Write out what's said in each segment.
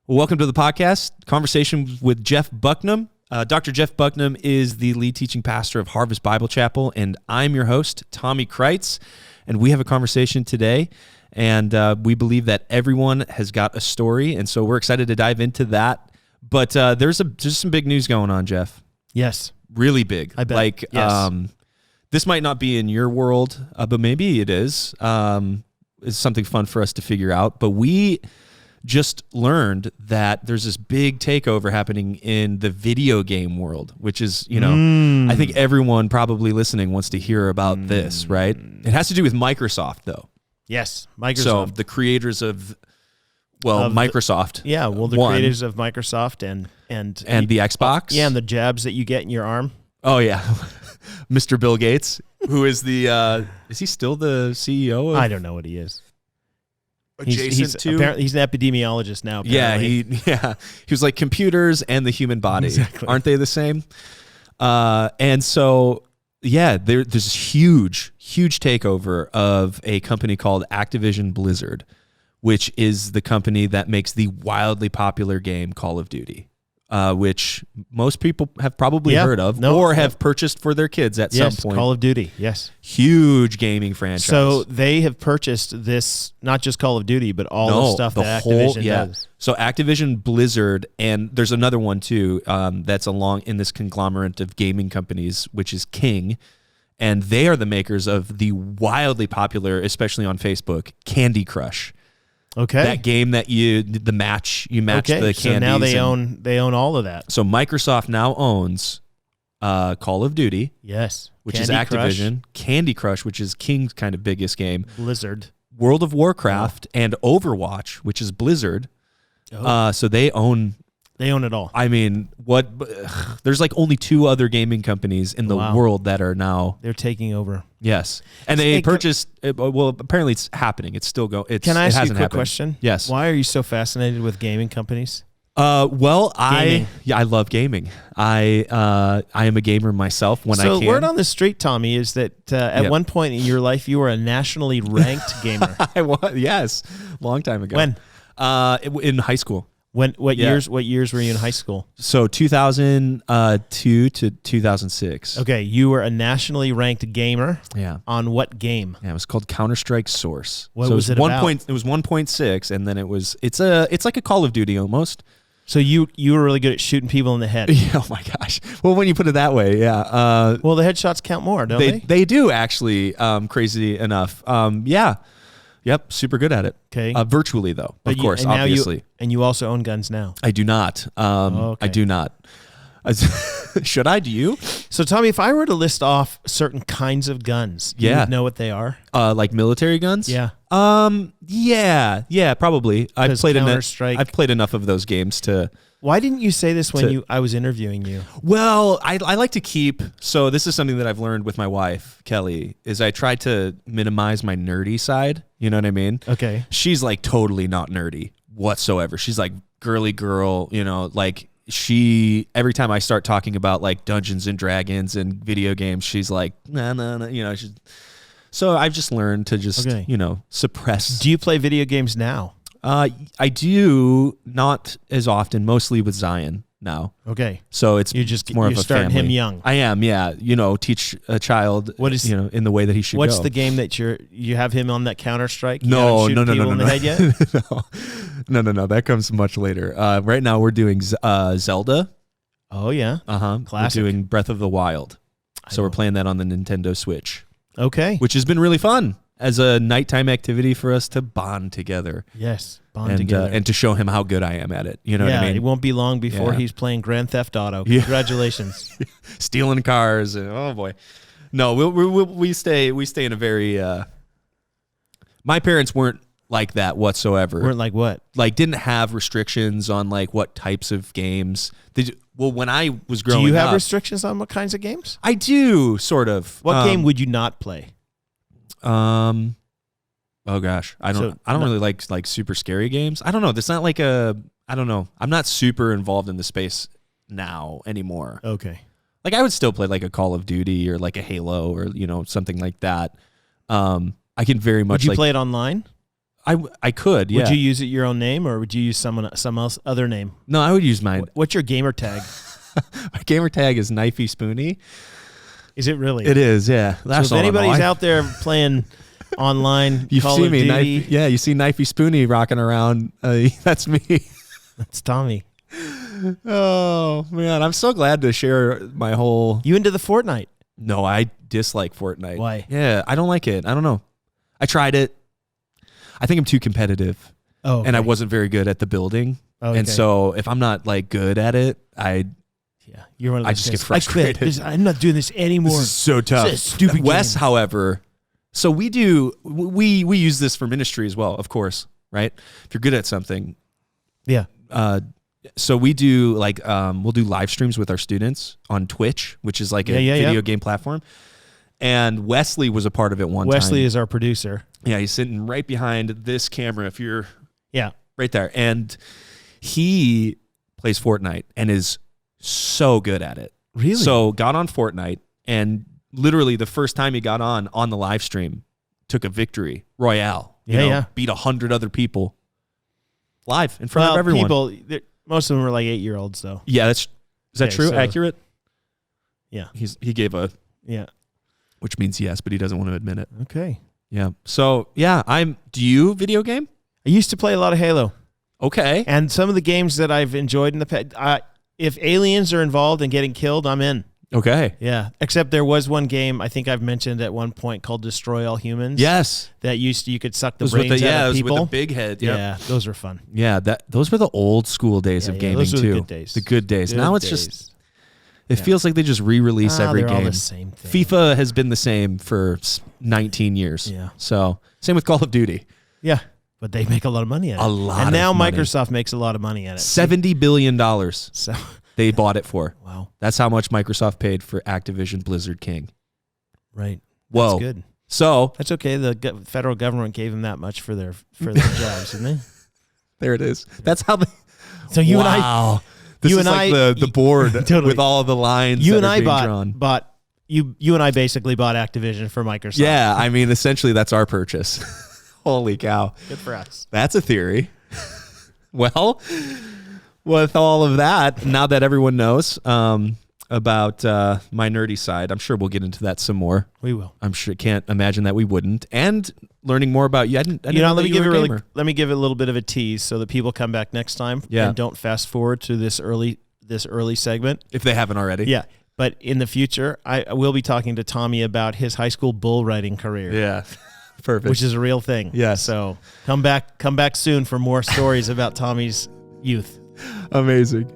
Well, welcome to the podcast, Conversation with Jeff Bucknam. Dr. Jeff Bucknam is the lead teaching pastor of Harvest Bible Chapel, and I'm your host, Tommy Kreitz, and we have a conversation today, and we believe that everyone has got a story, and so we're excited to dive into that. But there's some big news going on, Jeff. Yes. Really big. I bet. Like, yes. This might not be in your world, but maybe it is. It's something fun for us to figure out, but we just learned that there's this big takeover happening in the video game world, which is, I think everyone probably listening wants to hear about this, right? It has to do with Microsoft, though. Yes, Microsoft. So the creators of Microsoft. The creators of Microsoft and the Xbox. Yeah, and the jabs that you get in your arm. Oh, yeah. Mr. Bill Gates, who is is he still the CEO of? I don't know what he is. Adjacent to? Apparently, he's an epidemiologist now. Apparently. Yeah, he was like computers and the human body. Exactly. Aren't they the same? And so, yeah, there's this huge takeover of a company called Activision Blizzard, which is the company that makes the wildly popular game Call of Duty, which most people have probably heard of or have purchased for their kids at some point. Call of Duty, yes. Huge gaming franchise. So they have purchased this, not just Call of Duty, but all the stuff that Activision does. So Activision Blizzard, and there's another one too that's along in this conglomerate of gaming companies, which is King, and they are the makers of the wildly popular, especially on Facebook, Candy Crush. Okay. That game that you match the candies. So now they own all of that. So Microsoft now owns Call of Duty. Yes. Which is Activision. Candy Crush, which is King's kind of biggest game. Blizzard. World of Warcraft and Overwatch, which is Blizzard. So they own it all. I mean, there's like only two other gaming companies in the world that are now. They're taking over. Yes. And they purchased, apparently it's happening. It's still going. Can I ask you a quick question? Yes. Why are you so fascinated with gaming companies? I love gaming. I am a gamer myself when I can. So word on the street, Tommy, is that at one point in your life, you were a nationally ranked gamer. I was, yes. Long time ago. When? In high school. What years were you in high school? So 2002 to 2006. Okay, you were a nationally ranked gamer. Yeah. On what game? Yeah, it was called Counter-Strike Source. What was it about? It was 1.6, and then it's like a Call of Duty almost. So you were really good at shooting people in the head. Yeah, oh my gosh. Well, when you put it that way, yeah. Well, the headshots count more, don't they? They do actually. Crazy enough. Yeah. Yep, super good at it. Okay. Virtually, though, of course, obviously. And you also own guns now. I do not. Okay. I do not. Should I? Do you? So, Tommy, if I were to list off certain kinds of guns, you would know what they are? Like military guns? Yeah. Yeah, probably. I've played enough of those games to... Why didn't you say this when I was interviewing you? Well, I like to keep... So this is something that I've learned with my wife, Kelly, is I try to minimize my nerdy side. You know what I mean? Okay. She's like totally not nerdy whatsoever. She's like girly girl, like every time I start talking about like Dungeons and Dragons and video games, she's like, nah, so I've just learned to just, suppress. Do you play video games now? I do, not as often, mostly with Zion now. Okay. So it's more of a starting family. Him young. I am, yeah. Teach a child, in the way that he should go. What's the game that you have him on that Counter-Strike? No. In the head yet? No. That comes much later. Right now we're doing Zelda. Oh, yeah. Classic. We're doing Breath of the Wild. So we're playing that on the Nintendo Switch. Okay. Which has been really fun as a nighttime activity for us to bond together. Yes, bond together. And to show him how good I am at it. You know what I mean? Yeah, it won't be long before he's playing Grand Theft Auto. Congratulations. Stealing cars. And, oh, boy. No, we stay in a very... my parents weren't like that whatsoever. Weren't like what? Like, didn't have restrictions on, like, what types of games. When I was growing up... Do you have restrictions on what kinds of games? I do, sort of. What game would you not play? Oh gosh, I don't really like super scary games. I don't know. There's not like I don't know. I'm not super involved in the space now anymore. Okay. Like I would still play like a Call of Duty or like a Halo or something like that. I can very much. Would you play it online? I could, yeah. Would you use your own name, or would you use some else other name? No, I would use mine. What's your gamer tag? My gamer tag is Knifey Spoony. Is it really? It is, yeah. That's so if anybody's out there playing online you Call see of me, Duty, you see Knifey Spoony rocking around. That's me. That's Tommy. Oh man, I'm so glad to share my whole. You into the Fortnite? No, I dislike Fortnite. Why? Yeah, I don't like it. I don't know. I tried it. I think I'm too competitive. Oh, okay. And I wasn't very good at the building. Oh, okay. And so if I'm not like good at it, you're one of those I just get frustrated. I quit. I'm not doing this anymore. This is so tough. It's a stupid Wes, game. however, so we use this for ministry as well, of course, right? If you're good at something. Yeah. So we do like we'll do live streams with our students on Twitch, which is like a video game platform. And Wesley was a part of it one time. Wesley is our producer. Yeah, he's sitting right behind this camera if you're right there. And he plays Fortnite and is so good at it. Really? So got on Fortnite and literally the first time he got on the live stream, took a victory royale. You know, beat 100 other people live in front of everyone. Most of them were like 8-year-olds though. Yeah, is that true? So, accurate? Yeah. He gave a which means yes, but he doesn't want to admit it. Okay. Yeah. So yeah, do you video game? I used to play a lot of Halo. Okay. And some of the games that I've enjoyed in the past, if aliens are involved and getting killed, I'm in. Okay. Yeah. Except there was one game I think I've mentioned at one point called Destroy All Humans. Yes. That you could suck the brains out of people. With the big head. Yep. Yeah. Those were fun. Yeah. Those were the old school days of gaming those were too. The good days. The good days. Now it's just. It feels like they just re-release every they're game. All the same thing. FIFA has been the same for 19 years. Yeah. So same with Call of Duty. Yeah. But they make a lot of money at it. A lot. And now money. Microsoft makes a lot of money at it. $70 billion. So they bought it for. Wow. That's how much Microsoft paid for Activision Blizzard King. Right. Whoa. That's good. So that's okay. The federal government gave them that much for their jobs, didn't they? There it is. That's how they. So you and I. This is like the board totally. With all of the lines. You and I bought you and I basically bought Activision for Microsoft. Yeah, I mean, essentially that's our purchase. Holy cow! Good for us. That's a theory. Well, with all of that, now that everyone knows about my nerdy side, I'm sure we'll get into that some more. We will. I'm sure. Can't imagine that we wouldn't. And learning more about you. Let me give it a little bit of a tease so that people come back next time and don't fast forward to this early segment if they haven't already. Yeah, but in the future, I will be talking to Tommy about his high school bull riding career. Yeah, perfect. Which is a real thing. Yeah. So come back soon for more stories about Tommy's youth. Amazing.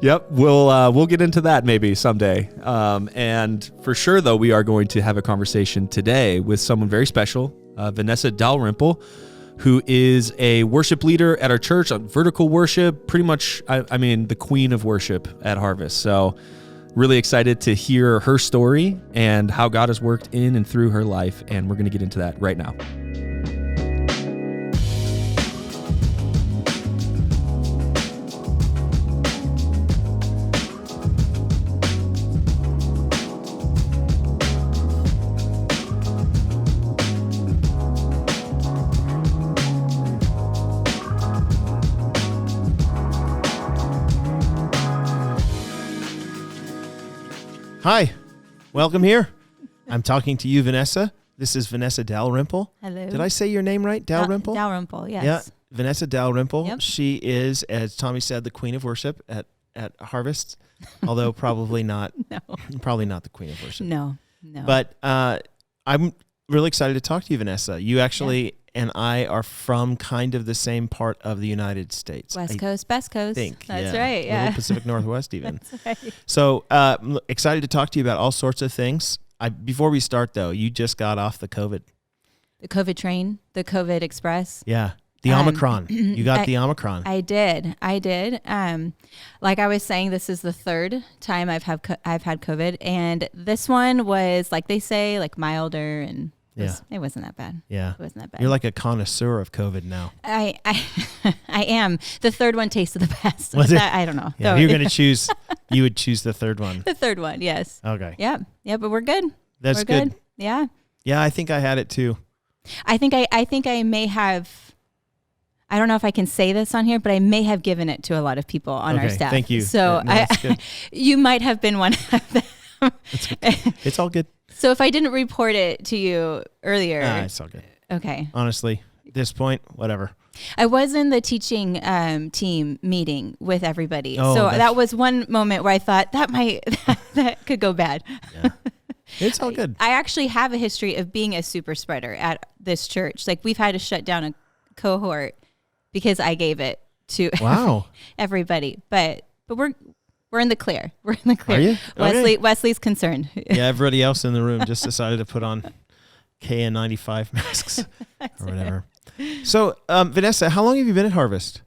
Yep, we'll get into that maybe someday. And for sure, though, we are going to have a conversation today with someone very special, Vanessa Dalrymple, who is a worship leader at our church on vertical worship, pretty much, I mean, the queen of worship at Harvest. So really excited to hear her story and how God has worked in and through her life. And we're going to get into that right now. Hi, welcome here. I'm talking to you, Vanessa. This is Vanessa Dalrymple. Hello. Did I say your name right? Dalrymple? Dalrymple, yes. Yeah, Vanessa Dalrymple. Yep. She is, as Tommy said, the queen of worship at Harvest, although probably not. No. Probably not the queen of worship. No. But I'm really excited to talk to you, Vanessa. You actually and I are from kind of the same part of the United States. West Coast, best coast. That's right, yeah. Little Pacific Northwest even. That's right. So I'm excited to talk to you about all sorts of things. Before we start, though, you just got off the COVID. The COVID train, the COVID Express. Yeah. The Omicron. You got the Omicron. I did. Like I was saying, this is the third time I've had COVID, and this one was, like they say, like milder, and it wasn't that bad. Yeah. It wasn't that bad. You're like a connoisseur of COVID now. I am. The third one tasted the best. I don't know. Yeah, you're going to choose, you would choose the third one. The third one, yes. Okay. Yeah, but we're good. We're good. Yeah. Yeah, I think I had it too. I think I may have I don't know if I can say this on here, but I may have given it to a lot of people on our staff. Thank you. So you might have been one of them. It's all good. So if I didn't report it to you earlier. It's all good. Okay. Honestly, at this point, whatever. I was in the teaching team meeting with everybody. Oh, so that was one moment where I thought that could go bad. Yeah. It's all good. I actually have a history of being a super spreader at this church. Like we've had to shut down a cohort because I gave it to everybody. But we're in the clear. We're in the clear. Are you? Wesley's concerned. Yeah, everybody else in the room just decided to put on KN95 masks or whatever. So, Vanessa, how long have you been at Harvest?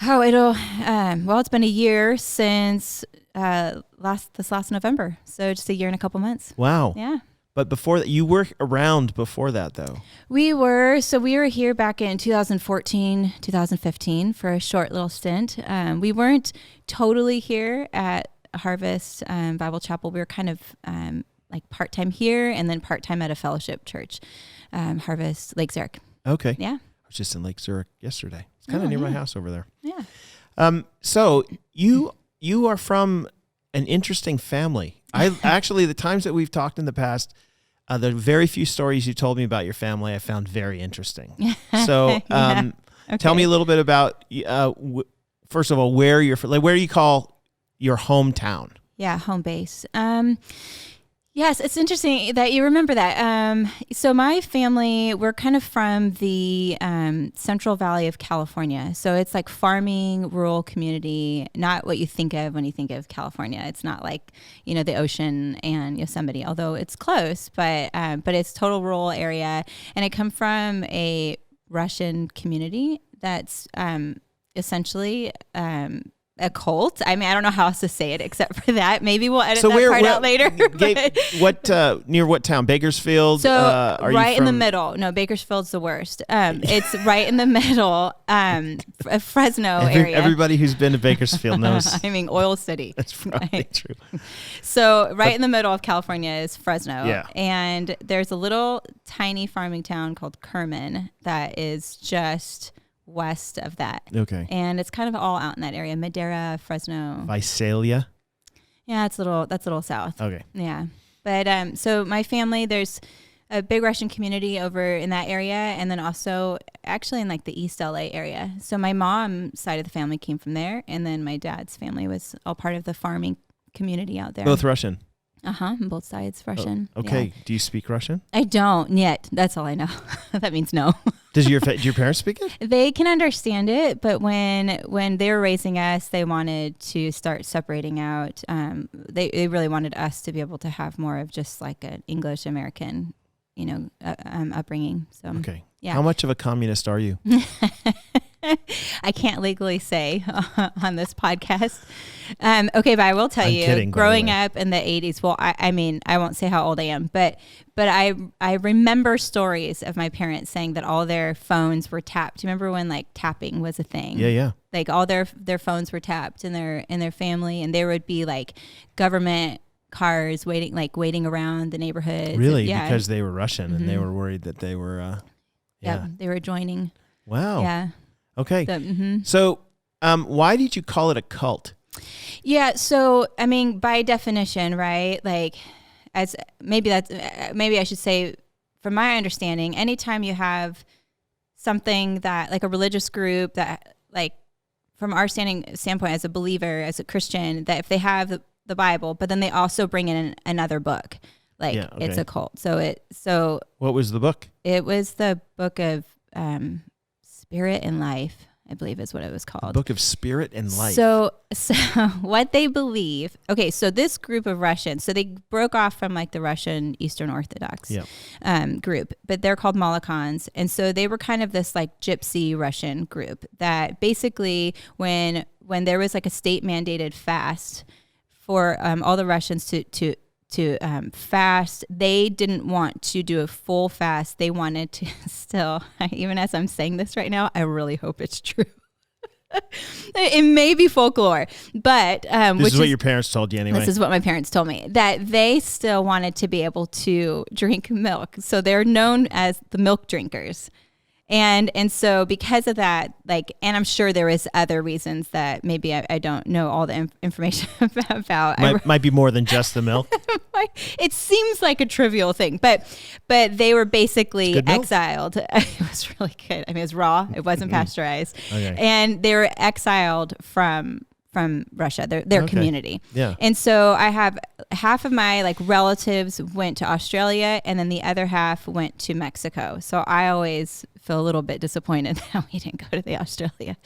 Oh, it's been a year since this last November. So just a year and a couple months. Wow. Yeah. But before that, you were around before that, though. We were here back in 2014, 2015 for a short little stint. We weren't totally here at Harvest Bible Chapel. We were kind of like part-time here and then part-time at a fellowship church, Harvest Lake Zurich. Okay. Yeah. I was just in Lake Zurich yesterday. It's kind of near my house over there. Yeah. So you are from an interesting family. I actually, the times that we've talked in the past, the very few stories you told me about your family, I found very interesting. So tell me a little bit about, first of all, where you call your hometown. Yeah, home base. Yes, it's interesting that you remember that. So my family, we're kind of from the Central Valley of California. So it's like farming, rural community, not what you think of when you think of California. It's not like, the ocean and Yosemite, although it's close, but it's total rural area. And I come from a Russian community that's essentially a cult. I mean, I don't know how else to say it except for that. Maybe we'll edit that part out later. Near what town? Bakersfield? So right in the middle. No, Bakersfield's the worst. It's right in the middle, Fresno area. Everybody who's been to Bakersfield knows. I mean, oil city. That's probably true. So in the middle of California is Fresno. Yeah. And there's a little tiny farming town called Kerman that is just west of that. Okay. And it's kind of all out in that area. Madera, Fresno. Visalia? Yeah, that's a little south. Okay. Yeah. But so my family, there's a big Russian community over in that area, and then also actually in like the East LA area. So my mom's side of the family came from there, and then my dad's family was all part of the farming community out there. Both Russian? Both sides Russian. Okay. Yeah. Do you speak Russian? I don't yet. That's all I know. That means no. Do your parents speak it? They can understand it, but when they were raising us, they wanted to start separating out. They really wanted us to be able to have more of just like an English American, upbringing. So okay. Yeah. How much of a communist are you? I can't legally say on this podcast. Okay, but I will tell you, kidding, growing up in the 80s, well, I mean, I won't say how old I am, but I remember stories of my parents saying that all their phones were tapped. Do you remember when like tapping was a thing? Yeah. Like all their phones were tapped in their family, and there would be like government cars waiting around the neighborhood. Really? Yeah. Because they were Russian and they were worried that they were they were joining. Wow. Yeah. Okay. So why did you call it a cult? Yeah. So, I mean, by definition, right? Like maybe I should say, from my understanding, anytime you have something that like a religious group that like from our standpoint as a believer, as a Christian, that if they have the Bible, but then they also bring in another book, like it's a cult. So what was the book? It was the book of Spirit and Life, I believe is what it was called. Book of Spirit and Life. So what they believe, okay, so this group of Russians, so they broke off from like the Russian Eastern Orthodox group, but they're called Molokans. And so they were kind of this like gypsy Russian group that basically when there was like a state mandated fast for all the Russians to fast, they didn't want to do a full fast. They wanted to still, even as I'm saying this right now, I really hope it's true. It may be folklore, but this is what your parents told you anyway. This is what my parents told me, that they still wanted to be able to drink milk. So they're known as the milk drinkers. And so because of that, like, and I'm sure there is other reasons that maybe I don't know all the information about. Might be more than just the milk. It seems like a trivial thing, but they were basically exiled. It was really good. I mean, it was raw. It wasn't pasteurized. Okay. And they were exiled from Russia, their community. Yeah. And so I have half of my like relatives went to Australia, and then the other half went to Mexico. So I always feel a little bit disappointed that we didn't go to the Australia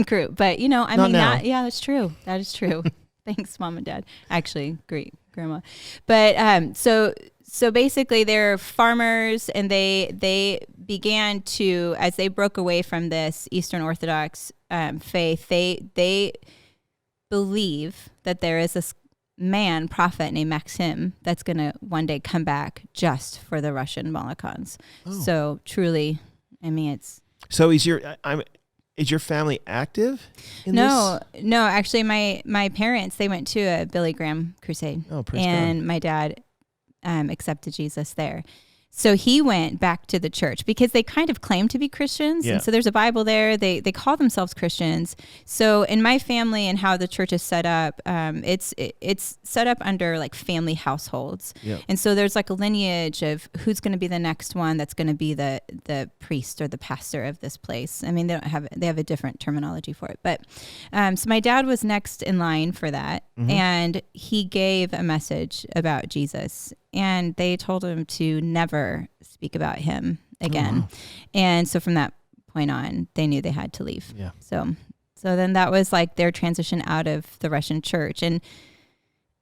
group. But that's true. That is true. Thanks, Mom and Dad. Actually, great grandma. But so basically they're farmers, and they began to, as they broke away from this Eastern Orthodox faith, they believe that there is this prophet named Maxim that's going to one day come back just for the Russian Molokans. Oh. So truly, I mean, it's. So is your family active in this? No, actually my parents, they went to a Billy Graham crusade. Oh, praise and God. My dad accepted Jesus there. So he went back to the church because they kind of claim to be Christians. Yeah. And so there's a Bible there. They call themselves Christians. So in my family and how the church is set up, it's set up under like family households. Yeah. And so there's like a lineage of who's going to be the next one that's going to be the priest or the pastor of this place. I mean, they have a different terminology for it. But so my dad was next in line for that. Mm-hmm. And he gave a message about Jesus. And they told him to never speak about him again. Oh, wow. And so from that point on, they knew they had to leave. Yeah. So then that was like their transition out of the Russian church. And,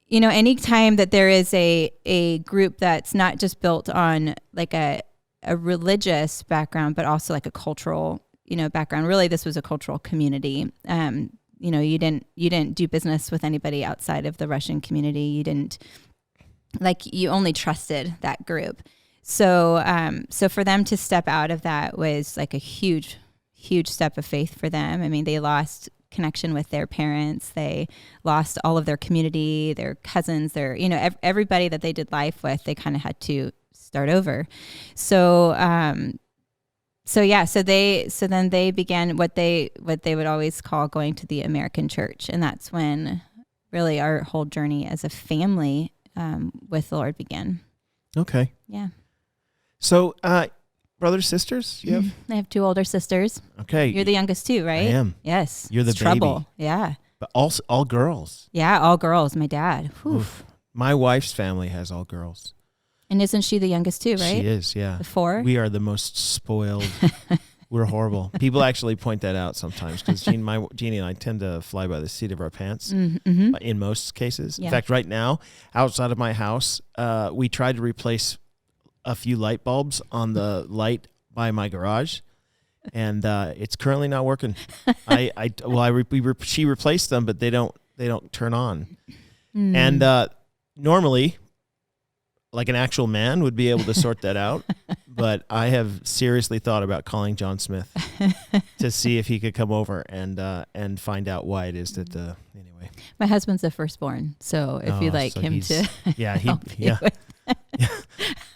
you know, anytime that there is a group that's not just built on like a religious background, but also like a cultural, background, really this was a cultural community. You didn't do business with anybody outside of the Russian community. You only trusted that group. So for them to step out of that was like a huge, huge step of faith for them. I mean, they lost connection with their parents. They lost all of their community, their cousins, everybody that they did life with, they kind of had to start over. So then they began what they would always call going to the American church. And that's when really our whole journey as a family with the Lord began. Okay. Yeah. So, brothers, sisters, you have? I have 2 older sisters. Okay. You're the youngest too, right? I am. Yes. You're the baby. Trouble. Yeah. But also all girls. Yeah, all girls. My dad. My wife's family has all girls. And isn't she the youngest too, right? She is, yeah. The 4? We are the most spoiled. We're horrible. People actually point that out sometimes because Jeannie and I tend to fly by the seat of our pants in most cases. Yeah. In fact, right now, outside of my house, we tried to replace a few light bulbs on the light by my garage, and it's currently not working. She replaced them, but they don't turn on. And normally, like an actual man would be able to sort that out. But I have seriously thought about calling John Smith to see if he could come over and find out why it is that anyway. My husband's the firstborn, so if you'd like him to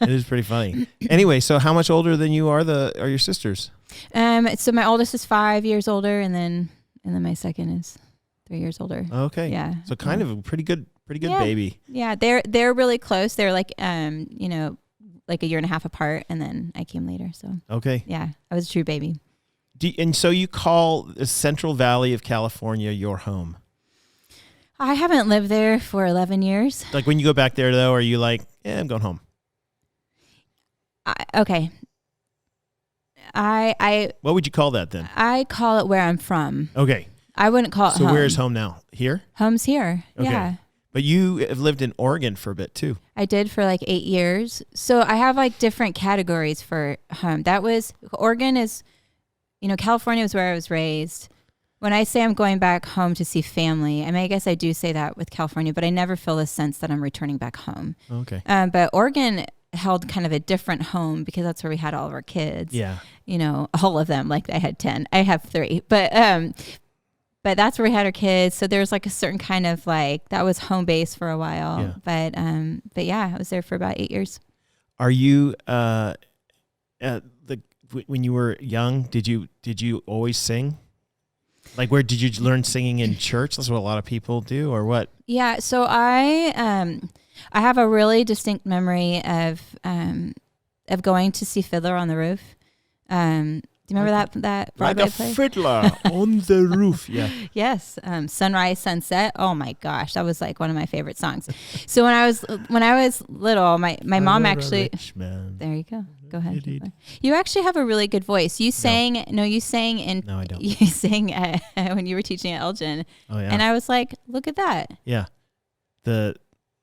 it is pretty funny. Anyway, so how much older than you are your sisters? So my oldest is 5 years older, and then my second is 3 years older. Okay. Yeah. So kind of a pretty good baby. Yeah, they're really close. They're like like a year and a half apart, and then I came later. So okay. Yeah, I was a true baby. And so you call the Central Valley of California your home? I haven't lived there for 11 years. Like when you go back there, though, are you like, I'm going home? Okay. What would you call that then? I call it where I'm from. Okay. I wouldn't call it home. So where's home now? Here? Home's here. Okay. Yeah. But you have lived in Oregon for a bit too. I did for like 8 years. So I have like different categories for home. Oregon is, California was where I was raised. When I say I'm going back home to see family, I mean, I guess I do say that with California, but I never feel the sense that I'm returning back home. Okay. But Oregon held kind of a different home because that's where we had all of our kids. Yeah. All of them. Like I had 10. I have 3. But that's where we had our kids. So there's like a certain kind of like, that was home base for a while. Yeah. But yeah, I was there for about 8 years. Are you, when you were young, did you always sing? Like, where did you learn singing in church? That's what a lot of people do, or what? Yeah. So I have a really distinct memory of going to see Fiddler on the Roof. Do you remember that Broadway like a play? fiddler on the roof. Yeah. Yes. Sunrise, Sunset. Oh my gosh, that was like one of my favorite songs. So when I was little, my mom actually. There you go. Go ahead. You actually have a really good voice. You sang. No, you sang in. No, I don't. You sang when you were teaching at Elgin. Oh yeah. And I was like, look at that. Yeah. The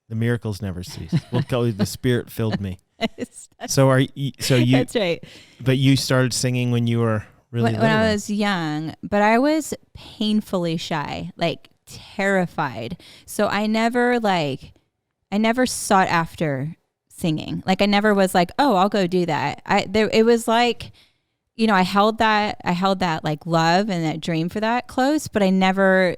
miracles never cease. We'll call it the Spirit filled me. So you? That's right. But you started singing when you were really when I was young, but I was painfully shy, like terrified. So I never sought after singing. Like I never was like, oh, I'll go do that. It was like, I held that like love and that dream for that close, but I never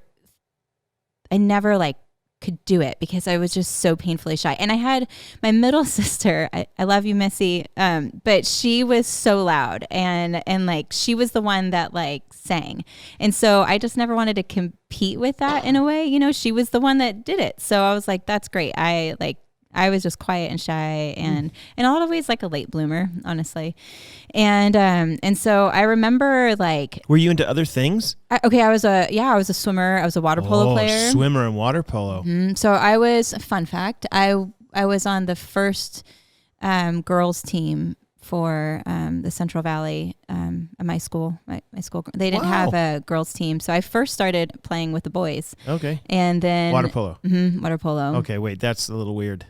like could do it because I was just so painfully shy. And I had my middle sister, I love you, Missy, but she was so loud and like she was the one that like sang. And so I just never wanted to compete with that in a way. She was the one that did it. So I was like, that's great. I was just quiet and shy and in a lot of ways like a late bloomer, honestly. And so I remember like. Were you into other things? I was a swimmer. I was a water polo player. Swimmer and water polo. Mm-hmm. So I was, fun fact, I was on the first girls team for the Central Valley at my school. My school, they didn't have a girls team, so I first started playing with the boys. Okay. And then water polo. Mm-hmm, water polo. Okay, wait, that's a little weird.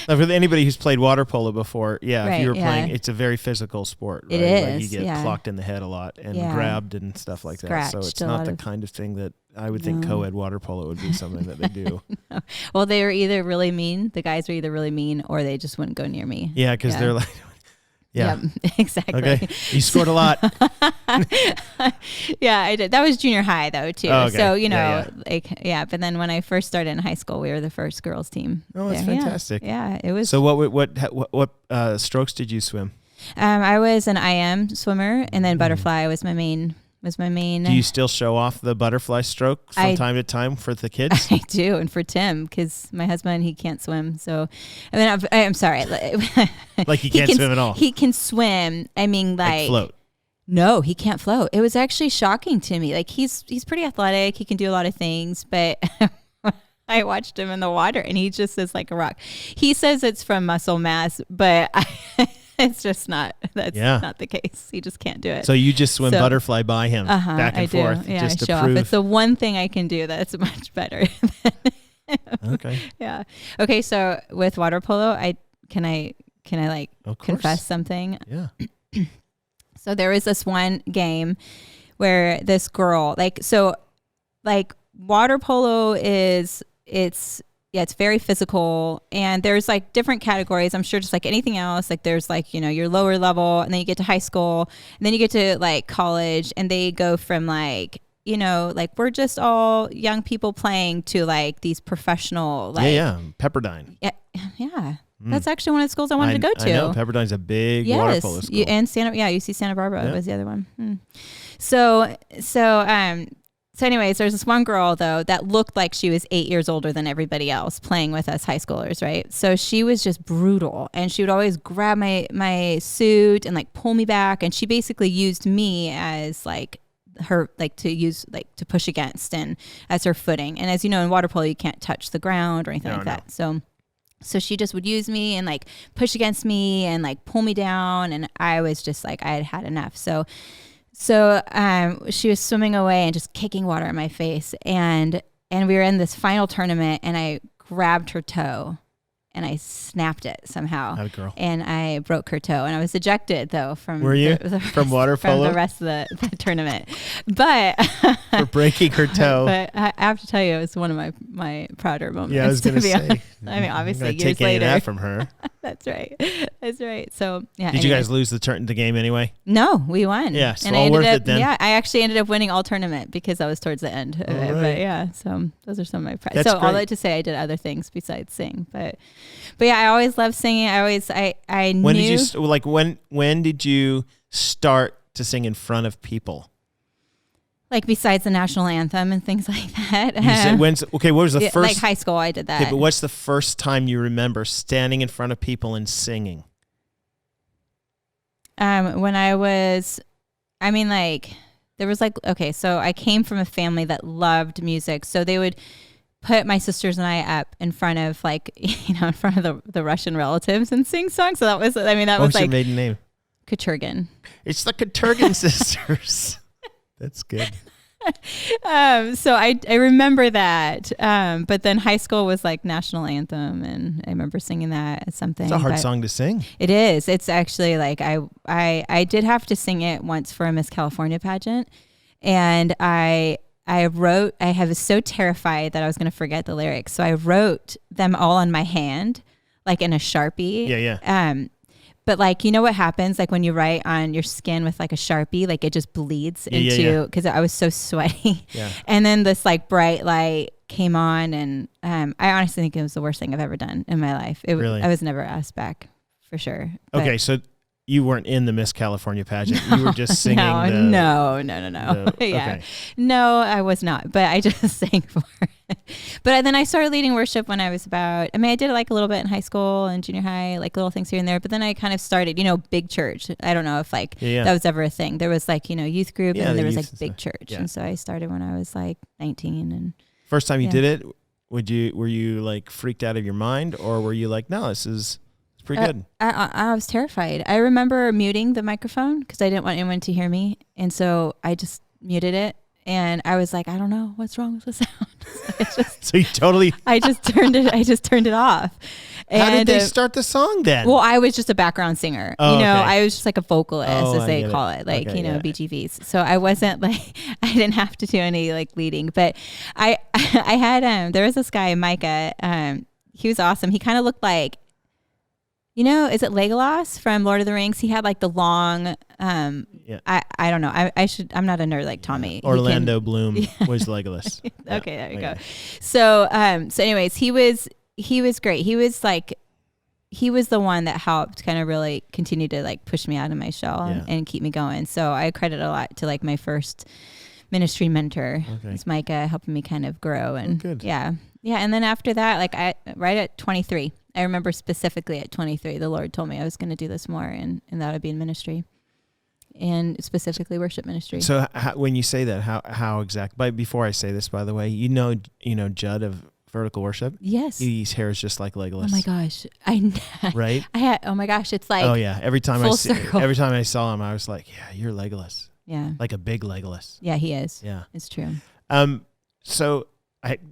Now, for anybody who's played water polo before, if you were playing, it's a very physical sport. Right? It is. Like you get clocked in the head a lot and grabbed and stuff like that. So it's not the kind of thing that I would think co-ed water polo would be something that they do. No. Well, they were either really mean. The guys were either really mean or they just wouldn't go near me. Yeah, because they're like. Yeah, yep, exactly. Okay, you scored a lot. Yeah, I did. That was junior high though too. Oh, okay. So But then when I first started in high school, we were the first girls team. Oh, that's fantastic. Yeah, it was. So what strokes did you swim? I was an IM swimmer, and then butterfly was my main. Do you still show off the butterfly stroke from time to time for the kids? I do, and for Tim, because my husband, he can't swim. So, I mean, I'm sorry. Like he can't swim at all? He can swim. I mean, like float. No, he can't float. It was actually shocking to me. Like he's pretty athletic. He can do a lot of things, but I watched him in the water, and he just is like a rock. He says it's from muscle mass, but it's just not. That's not the case. He just can't do it. So you just swim butterfly by him back and forth. Yeah, just I to show prove. off. It's the one thing I can do that's much better. Okay. Yeah. Okay. So with water polo, can I like confess something? Yeah. So there was this one game where this girl, water polo it's very physical, and there's like different categories. I'm sure just like anything else, like there's like, your lower level, and then you get to high school, and then you get to like college, and they go from like, like we're just all young people playing to like these professional, like Pepperdine. Yeah. That's actually one of the schools I wanted to go to. I know Pepperdine's a big water polo school. And UC Santa Barbara was the other one. So anyways, there's this one girl though that looked like she was 8 years older than everybody else playing with us high schoolers, right? So she was just brutal, and she would always grab my suit and like pull me back, and she basically used me as like her, like to push against and as her footing. And as you know, in water polo you can't touch the ground or anything like that. So she just would use me and like push against me and like pull me down, and I was just like, I had had enough. So she was swimming away and just kicking water in my face, and we were in this final tournament, and I grabbed her toe and I snapped it somehow. That girl. And I broke her toe, and I was ejected though from from water polo from the rest of the tournament. But for breaking her toe. But I have to tell you, it was one of my prouder moments. Yeah, I was going to say. I mean, obviously, years take later. Any of that from her. That's right. So yeah. Did you guys lose the game anyway? No, we won. Yeah, so all worth it then. Yeah, I actually ended up winning all tournament because I was towards the end of it. Right. But yeah, so those are some of my prizes. So all that to say, I did other things besides sing. But yeah, I always loved singing. I knew. When did you start to sing in front of people? Like besides the national anthem and things like that. You said what was the first? Like high school, I did that. Okay, but what's the first time you remember standing in front of people and singing? When I was, there was so I came from a family that loved music. So they would put my sisters and I up in front of in front of the Russian relatives and sing songs. So that was, What was your maiden name? Katurgin. It's the Katurgin sisters. That's good. So I remember that. But then high school was like national anthem, and I remember singing that as something. It's a hard song to sing. It is. It's actually like I did have to sing it once for a Miss California pageant, and I was so terrified that I was going to forget the lyrics. So I wrote them all on my hand, like in a Sharpie. Yeah. But what happens when you write on your skin with a Sharpie, it just bleeds into, because I was so sweaty. Yeah. And then this bright light came on, and I honestly think it was the worst thing I've ever done in my life. Really? I was never asked back, for sure. Okay, so you weren't in the Miss California pageant. You were just singing. No. Okay. No, I was not, but I just sang for it. But then I started leading worship when I was about, I did it a little bit in high school and junior high, little things here and there. But then I kind of started, big church. I don't know if that was ever a thing. There was youth group, and then there was big church. Yeah. And so I started when I was 19. And first time you did it, were you freaked out of your mind, or were you no, this is pretty good? I was terrified. I remember muting the microphone because I didn't want anyone to hear me. And so I just muted it. And I was I don't know what's wrong with the sound. So you totally. I just turned it off. And how did they start the song then? Well, I was just a background singer. Okay. I was just a vocalist, as they call it, BGVs. So I wasn't I didn't have to do any leading. But I had there was this guy, Micah. He was awesome. He kind of looked like, is it Legolas from Lord of the Rings? He had the long, I don't know. I'm not a nerd like Tommy. Orlando Bloom was Legolas. Okay, there you go. So anyways, he was great. He was the one that helped kind of really continue to push me out of my shell and keep me going. So I credit a lot to my first ministry mentor. Okay. It's Micah, helping me kind of grow. And good. Yeah. And then after that, right at 23, I remember specifically at 23, the Lord told me I was going to do this more, and that would be in ministry, and specifically worship ministry. So when you say that, how exactly? Before I say this, by the way, Judd of Vertical Worship? Yes. His hair is just like Legolas. Oh my gosh. Right? Oh my gosh. It's oh yeah. Every time I saw him, I was like, yeah, you're Legolas. Yeah. Like a big Legolas. Yeah, he is. Yeah. It's true. So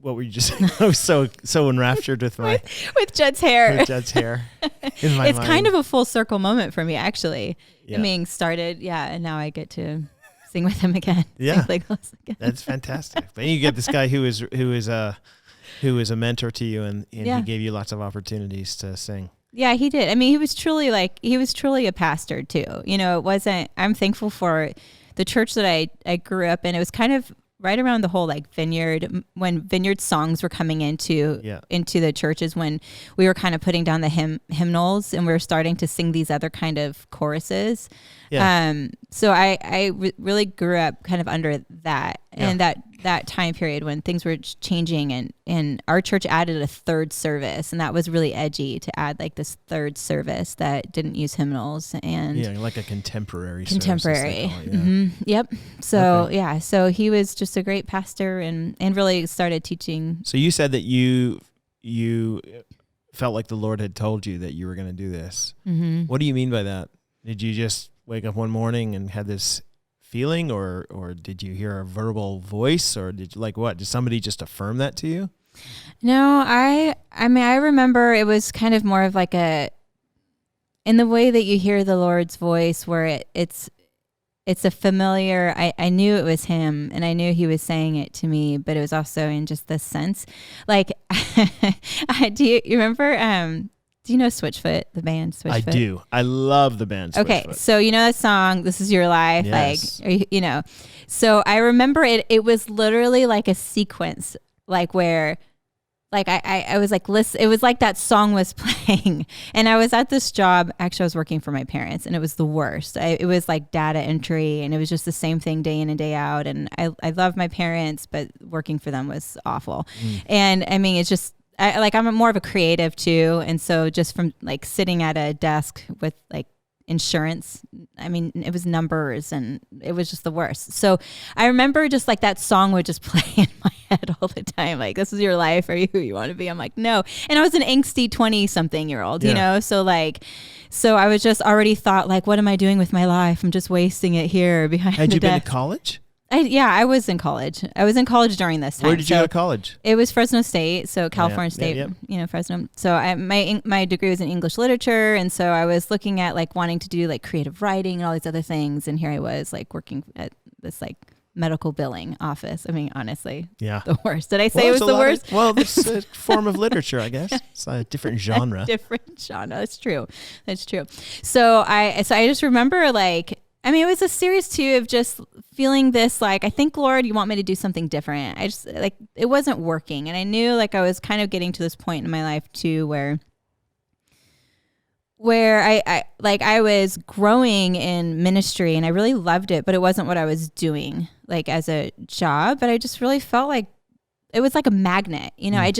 what were you just saying? I was so enraptured with with Judd's hair. With Judd's hair. In my it's mind. kind of a full circle moment for me, actually. Yeah. Being started, and now I get to sing with him again. Yeah. Legolas again. That's fantastic. But you get this guy who is a mentor to you, and he gave you lots of opportunities to sing. Yeah, he did. He was truly a pastor too. It wasn't, I'm thankful for the church that I grew up in. It was kind of right around the whole vineyard, when vineyard songs were coming into the churches, when we were kind of putting down the hymnals and we were starting to sing these other kind of choruses. Yeah. So I really grew up kind of under that, and that time period when things were changing, and our church added a third service, and that was really edgy to add this third service that didn't use hymnals, and like a contemporary service, Mm-hmm. Yep. So so he was just a great pastor, and really started teaching. So you said that you felt like the Lord had told you that you were going to do this. Mm-hmm. What do you mean by that? Did you just wake up one morning and had this feeling, or did you hear a verbal voice, or did you what? Did somebody just affirm that to you? No, I remember it was kind of more of in the way that you hear the Lord's voice, where it's a familiar, I knew it was him, and I knew he was saying it to me, but it was also in just the sense, do you remember, do you know Switchfoot, the band Switchfoot? I do. I love the band Switchfoot. Okay, so you know the song, This Is Your Life? Yes. So I remember it was literally like a sequence, where like I was like, listen, it was like that song was playing, and I was at this job. Actually, I was working for my parents, and it was the worst. It was like data entry, and it was just the same thing day in and day out. And I love my parents, but working for them was awful. And I mean, it's just I'm more of a creative too, and so just from like sitting at a desk with like insurance, I mean, it was numbers and it was just the worst. So I remember just like that song would just play in my head all the time. Like, this is your life. Are you who you want to be? I'm like, no. And I was an angsty 20-something-year-old, you know? So I was just already thought like, what am I doing with my life? I'm just wasting it here behind the desk. Had you been to college? I was in college. I was in college during this time. Where did you go to college? It was Fresno State, so California State, you know, Fresno. So my degree was in English literature, and so I was looking at like wanting to do like creative writing and all these other things, and here I was like working at this like medical billing office. I mean, honestly, the worst. Did I say it was the worst? It's a form of literature, I guess. It's a different genre. Different genre. That's true. So I just remember like, I mean, it was a series too of just feeling this, like, I think, Lord, you want me to do something different. I just, like, it wasn't working. And I knew, like, I was kind of getting to this point in my life too where I was growing in ministry and I really loved it, but it wasn't what I was doing, like, as a job. But I just really felt like it was like a magnet, you know. I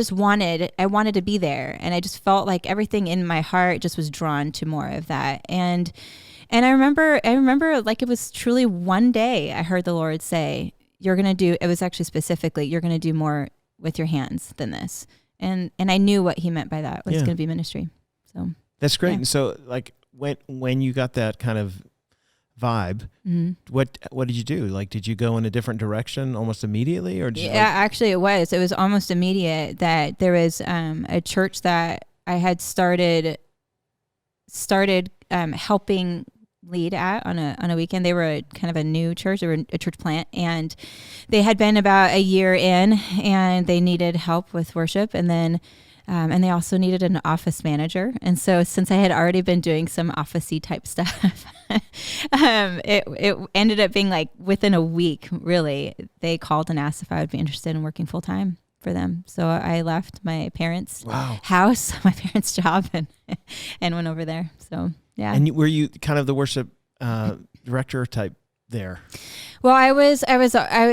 wanted to be there. And I just felt like everything in my heart just was drawn to more of that. And I remember like it was truly one day I heard the Lord say, it was actually specifically, you're going to do more with your hands than this. And I knew what he meant by that was going to be ministry. So that's great. And so like when you got that kind of vibe, what did you do? Like, did you go in a different direction almost immediately, or did you actually it was almost immediate. That there was a church that I had started helping lead at on a weekend. They were kind of a new church. They were a church plant, and they had been about a year in, and they needed help with worship, and then and they also needed an office manager. And so since I had already been doing some office-y type stuff, it ended up being like within a week, really, they called and asked if I would be interested in working full time for them. So I left my parents' house, my parents' job, and went over there. So yeah. And were you kind of the worship director type there? Well,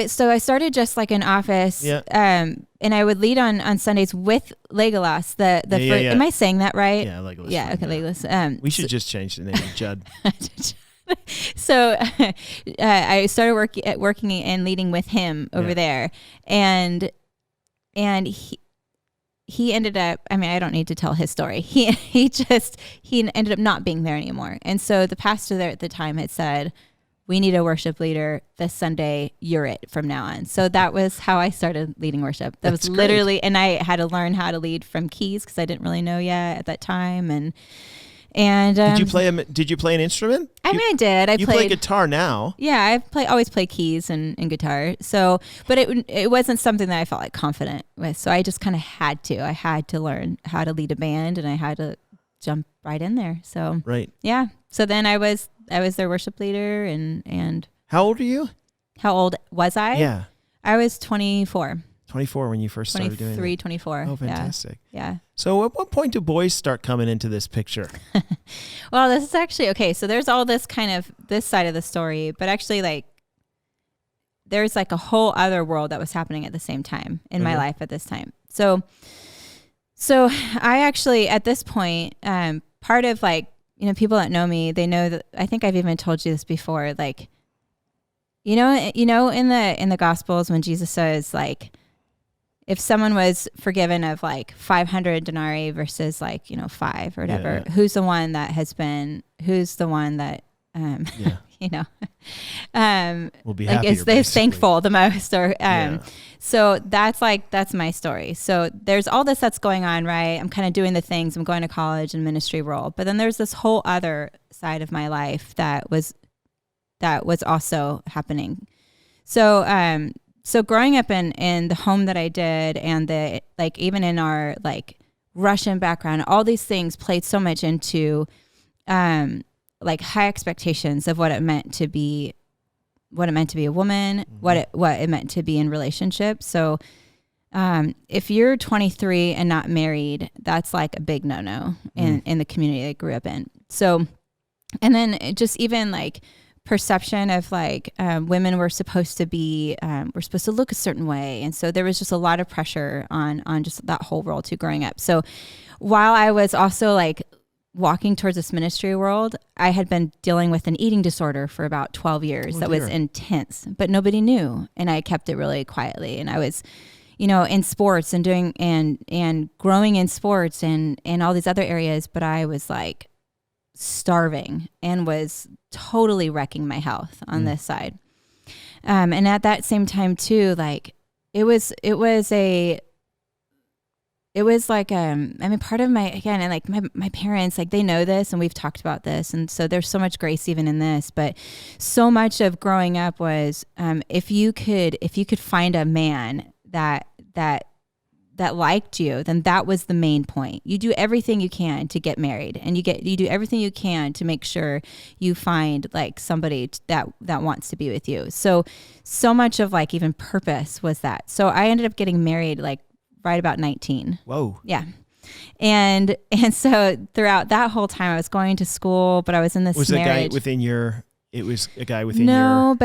so I started just like an office, and I would lead on Sundays with Legolas. Am I saying that right? Yeah, Legolas. Yeah, okay, Legolas. We should just change the name to Judd. So I started working and leading with him over there, and he ended up, I mean, I don't need to tell his story. He ended up not being there anymore. And so the pastor there at the time had said, we need a worship leader this Sunday. You're it from now on. So that was how I started leading worship. That's literally, and I had to learn how to lead from keys because I didn't really know yet at that time. And did you play an instrument? I mean, I did. You play guitar now. Yeah, always play keys and guitar. So, but it wasn't something that I felt like confident with. So I just kind of had to. I had to learn how to lead a band, and I had to jump right in there. So yeah. So then I was their worship leader, and how old are you? How old was I? Yeah, I was 24. 24 when you first started doing it? 23, 24. Oh, fantastic. Yeah. So at what point do boys start coming into this picture? Well, this is actually, okay, so there's all this kind of, this side of the story, but actually like, there's like a whole other world that was happening at the same time in my life at this time. So I actually, at this point, part of like, you know, people that know me, they know that, I think I've even told you this before, like, you know, in the Gospels when Jesus says like, if someone was forgiven of like 500 denarii versus like, you know, 5 or whatever, who's the one that, you know, will be like happier, is thankful the most, or, so that's my story. So there's all this that's going on, right? I'm kind of doing the things, I'm going to college and ministry role, but then there's this whole other side of my life that was also happening. So growing up in the home that I did, and the, like, even in our like Russian background, all these things played so much into like high expectations of what it meant to be a woman, what it meant to be in relationships. So if you're 23 and not married, that's like a big no-no in the community I grew up in. So, and then just even like perception of like women were supposed to be, we're supposed to look a certain way. And so there was just a lot of pressure on just that whole world too growing up. So while I was also like walking towards this ministry world, I had been dealing with an eating disorder for about 12 years. That was intense, but nobody knew. And I kept it really quietly. And I was, in sports and doing and growing in sports and all these other areas, but I was like starving and was totally wrecking my health on this side. And at that same time too, like it was like, part of my, again, and like my parents, like they know this and we've talked about this. And so there's so much grace even in this, but so much of growing up was, if you could find a man that liked you, then that was the main point. You do everything you can to get married, and you do everything you can to make sure you find like somebody that wants to be with you. So much of like even purpose was that. So I ended up getting married like right about 19. Whoa. Yeah. And so throughout that whole time I was going to school, but I was in this marriage. It was a guy within No,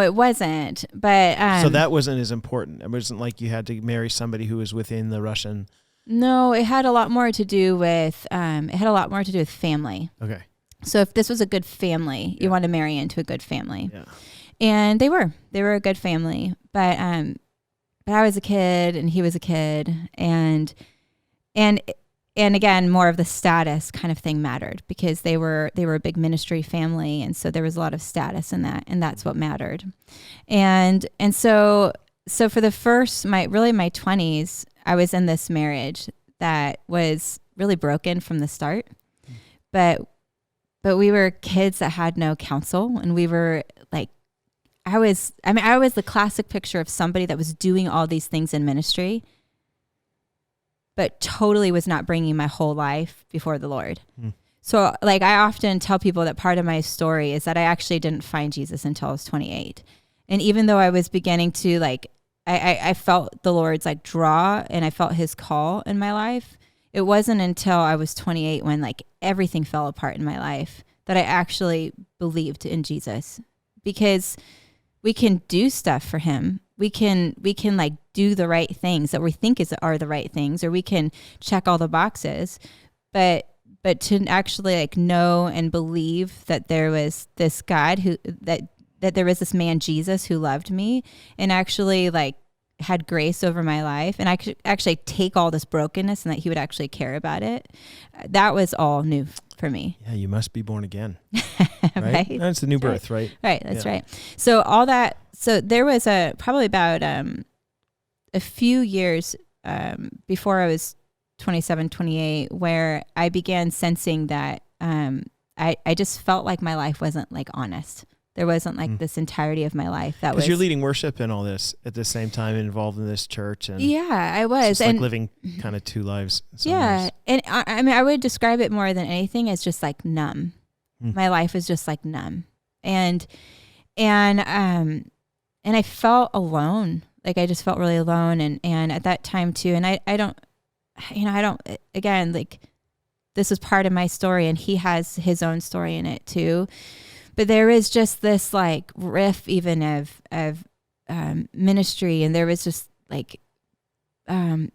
it wasn't. But so that wasn't as important. It wasn't like you had to marry somebody who was within the Russian. No, it had a lot more to do with family. Okay. So if this was a good family, you want to marry into a good family. Yeah. And they were a good family, but I was a kid and he was a kid, and again, more of the status kind of thing mattered because they were a big ministry family. And so there was a lot of status in that, and that's what mattered. And so for the first, my 20s, I was in this marriage that was really broken from the start, but we were kids that had no counsel, and we were like, I was the classic picture of somebody that was doing all these things in ministry, but totally was not bringing my whole life before the Lord. So like I often tell people that part of my story is that I actually didn't find Jesus until I was 28. And even though I was beginning to like, I felt the Lord's like draw, and I felt his call in my life. It wasn't until I was 28 when like everything fell apart in my life that I actually believed in Jesus, because we can do stuff for him. We can like do the right things that we think are the right things, or we can check all the boxes, but to actually like know and believe that there was this God that there was this man Jesus who loved me and actually like had grace over my life, and I could actually take all this brokenness and that he would actually care about it. That was all new for me. Yeah, you must be born again. Right? That's the new birth, right? Right, that's right. So all that, so there was probably about a few years before I was 27, 28, where I began sensing that I just felt like my life wasn't like honest. There wasn't like this entirety of my life that was. Because you're leading worship and all this at the same time, involved in this church, and yeah, I was, and like living kind of two lives. Yeah, and I would describe it more than anything as just like numb. My life was just like numb, and I felt alone. Like I just felt really alone, and at that time too. And I don't, again, like this is part of my story, and he has his own story in it too. But there is just this like riff even of ministry, and there was just like, I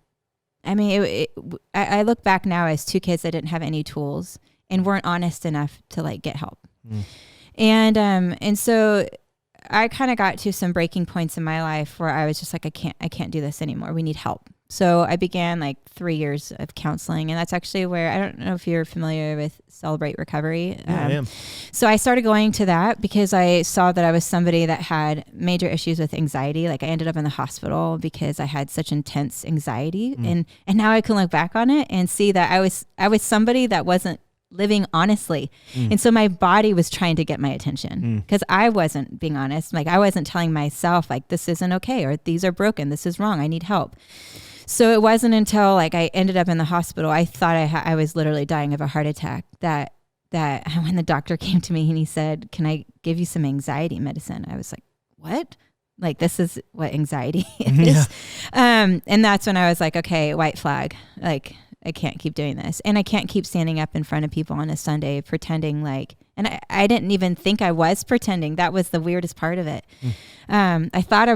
look back now as two kids that didn't have any tools and weren't honest enough to like get help, and so I kind of got to some breaking points in my life where I was just like, I can't do this anymore. We need help. So I began like 3 years of counseling, and that's actually where, I don't know if you're familiar with Celebrate Recovery. Yeah, I am. So I started going to that because I saw that I was somebody that had major issues with anxiety. Like I ended up in the hospital because I had such intense anxiety, and now I can look back on it and see that I was somebody that wasn't living honestly. And so my body was trying to get my attention because I wasn't being honest. Like I wasn't telling myself like, this isn't okay, or these are broken, this is wrong, I need help. So it wasn't until like I ended up in the hospital, I thought I was literally dying of a heart attack, that when the doctor came to me and he said, can I give you some anxiety medicine? I was like, what? Like, this is what anxiety is. Yeah. And that's when I was like, okay, white flag. Like, I can't keep doing this. And I can't keep standing up in front of people on a Sunday pretending like, and I didn't even think I was pretending. That was the weirdest part of it. I thought I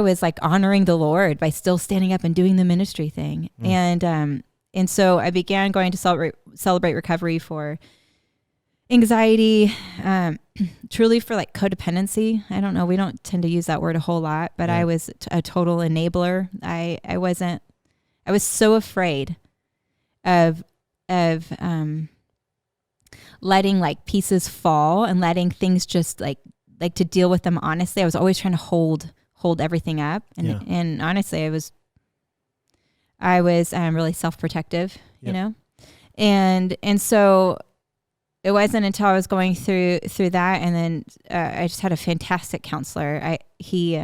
was like honoring the Lord by still standing up and doing the ministry thing. And so I began going to celebrate recovery for anxiety, truly for like codependency. I don't know. We don't tend to use that word a whole lot, but I was a total enabler. I was so afraid of letting like pieces fall and letting things just like to deal with them honestly. I was always trying to hold everything up. And honestly, I was really self-protective, you know? And so it wasn't until I was going through that. And then I just had a fantastic counselor. He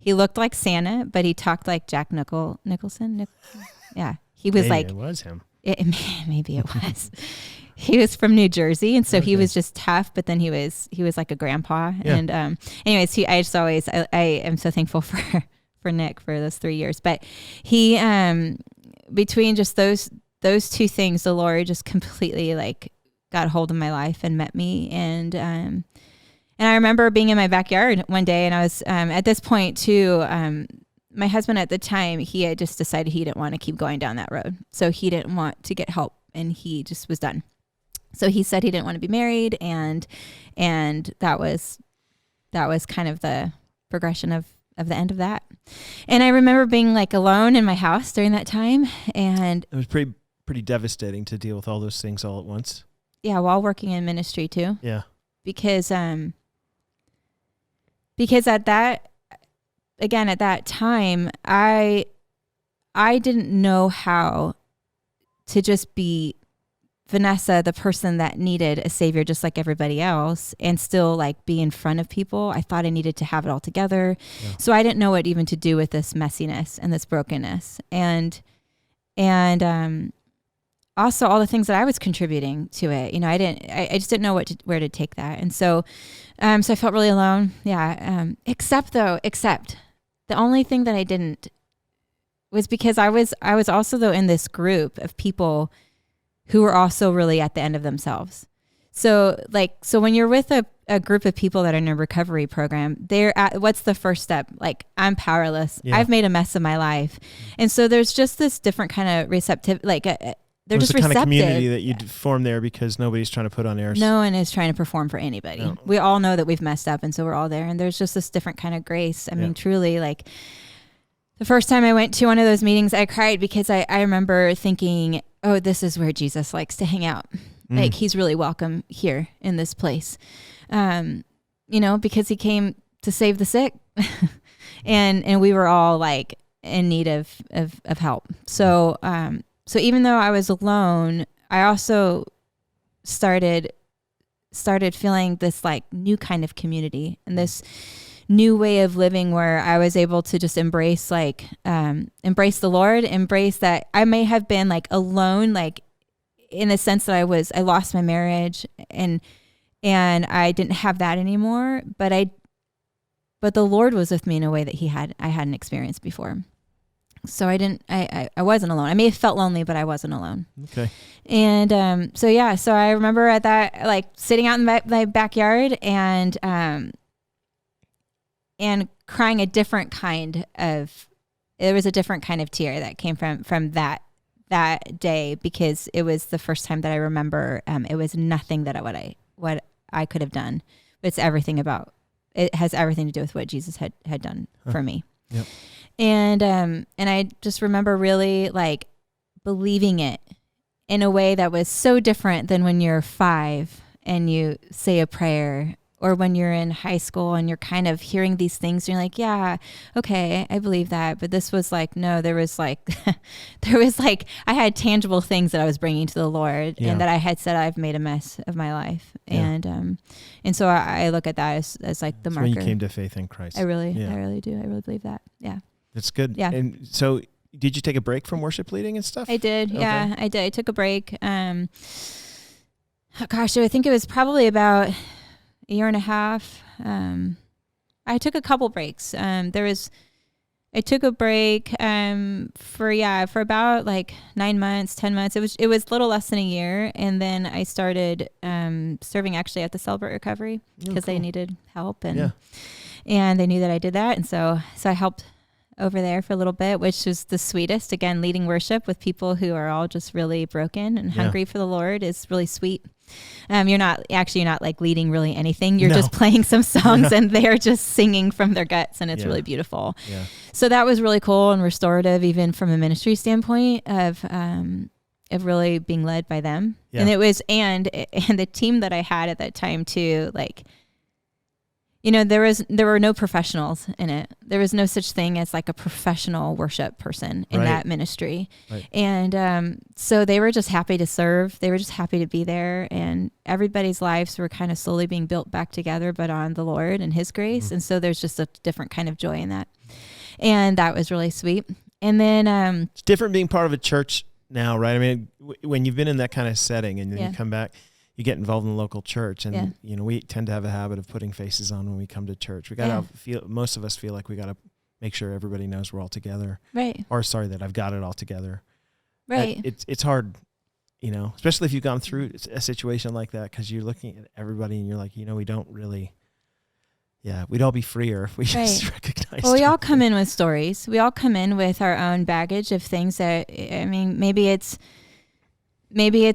looked like Santa, but he talked like Jack Nicholson. Yeah. He was Maybe it was him. Maybe it was. He was from New Jersey, and so he was just tough. But then he was like a grandpa. Yeah. And anyways, I am so thankful for Nick for those 3 years. But he between just those two things, the Lord just completely like got a hold of my life and met me. And I remember being in my backyard one day, and I was at this point too. My husband at the time, he had just decided he didn't want to keep going down that road. So he didn't want to get help, and he just was done. So he said he didn't want to be married, and that was kind of the progression of the end of that. And I remember being like alone in my house during that time, and it was pretty devastating to deal with all those things all at once. Yeah, while working in ministry too. Yeah. Because at that time, I didn't know how to just be Vanessa, the person that needed a savior just like everybody else, and still like be in front of people. I thought I needed to have it all together. Yeah. So I didn't know what even to do with this messiness and this brokenness. And also all the things that I was contributing to it. You know, I just didn't know where to take that. And so I felt really alone. Yeah. Except the only thing that I didn't was because I was also though in this group of people who were also really at the end of themselves. So when you're with a group of people that are in a recovery program, what's the first step? Like, I'm powerless. Yeah. I've made a mess of my life. And so there's just this different kind of receptive, they're just receptive. Kind of community that you form there because nobody's trying to put on airs. No one is trying to perform for anybody. No. We all know that we've messed up, and so we're all there. And there's just this different kind of grace. I mean, truly, like, the first time I went to one of those meetings, I cried because I remember thinking, oh, this is where Jesus likes to hang out. Like, he's really welcome here in this place. Because he came to save the sick. and we were all like in need of help. So even though I was alone, I also started feeling this like new kind of community and this new way of living where I was able to just embrace the Lord, embrace that I may have been like alone, like in the sense that I lost my marriage and I didn't have that anymore, but the Lord was with me in a way that I hadn't experienced before. So I wasn't alone. I may have felt lonely, but I wasn't alone. Okay. And so I remember at that, like sitting out in my backyard and crying a different kind of tear that came from that day, because it was the first time that I remember it was nothing that what I could have done. It has everything to do with what Jesus had done for me. Yep. And I just remember really like believing it in a way that was so different than when you're 5 and you say a prayer, or when you're in high school and you're kind of hearing these things and you're like, yeah, okay, I believe that. But this was like, no, there was like I had tangible things that I was bringing to the Lord, and that I had said I've made a mess of my life. Yeah. And so I look at that as like the marker. When you came to faith in Christ. I really do. I really believe that. Yeah. That's good. Yeah. And so did you take a break from worship leading and stuff? I did. Okay. Yeah, I did. I took a break. I think it was probably about a year and a half. I took a couple breaks. I took a break for about like 9 months, 10 months. It was a little less than a year, and then I started serving actually at the Celebrate Recovery because they needed help, and they knew that I did that, and so I helped over there for a little bit, which was the sweetest. Again, leading worship with people who are all just really broken and hungry for the Lord is really sweet. You're not like leading really anything. You're just playing some songs and they're just singing from their guts, and it's really beautiful. Yeah. So that was really cool and restorative, even from a ministry standpoint of really being led by them. Yeah. And it was, and the team that I had at that time too, like, you know, there were no professionals in it. There was no such thing as like a professional worship person in that ministry. Right. And so they were just happy to serve. They were just happy to be there. And everybody's lives were kind of slowly being built back together, but on the Lord and his grace. And so there's just a different kind of joy in that. And that was really sweet. And then it's different being part of a church now, right? I mean, when you've been in that kind of setting and then you come back, you get involved in the local church, and you know, we tend to have a habit of putting faces on when we come to church. We gotta most of us feel like we gotta make sure everybody knows we're all together, right? Or sorry, that I've got it all together, right? It's hard, you know, especially if you've gone through a situation like that, because you're looking at everybody and you're like, you know, we don't really. Yeah, we'd all be freer if we just recognized. Well, we all come in with stories. We all come in with our own baggage of things that, I mean, maybe it's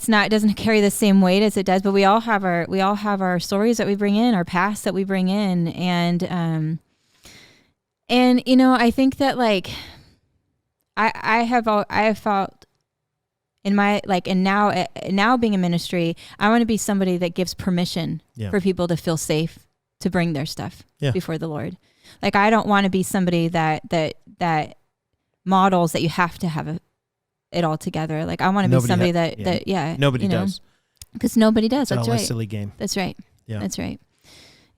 not, it doesn't carry the same weight as it does, but we all have our stories that we bring in, our past that we bring in. And you know, I think that like, I have felt in my, like, and now being in ministry, I want to be somebody that gives permission for people to feel safe to bring their stuff before the Lord. Like, I don't want to be somebody that models that you have to have it all together. Like, I want to be somebody that nobody does, because nobody does. That's right. A silly game. That's right. Yeah, that's right.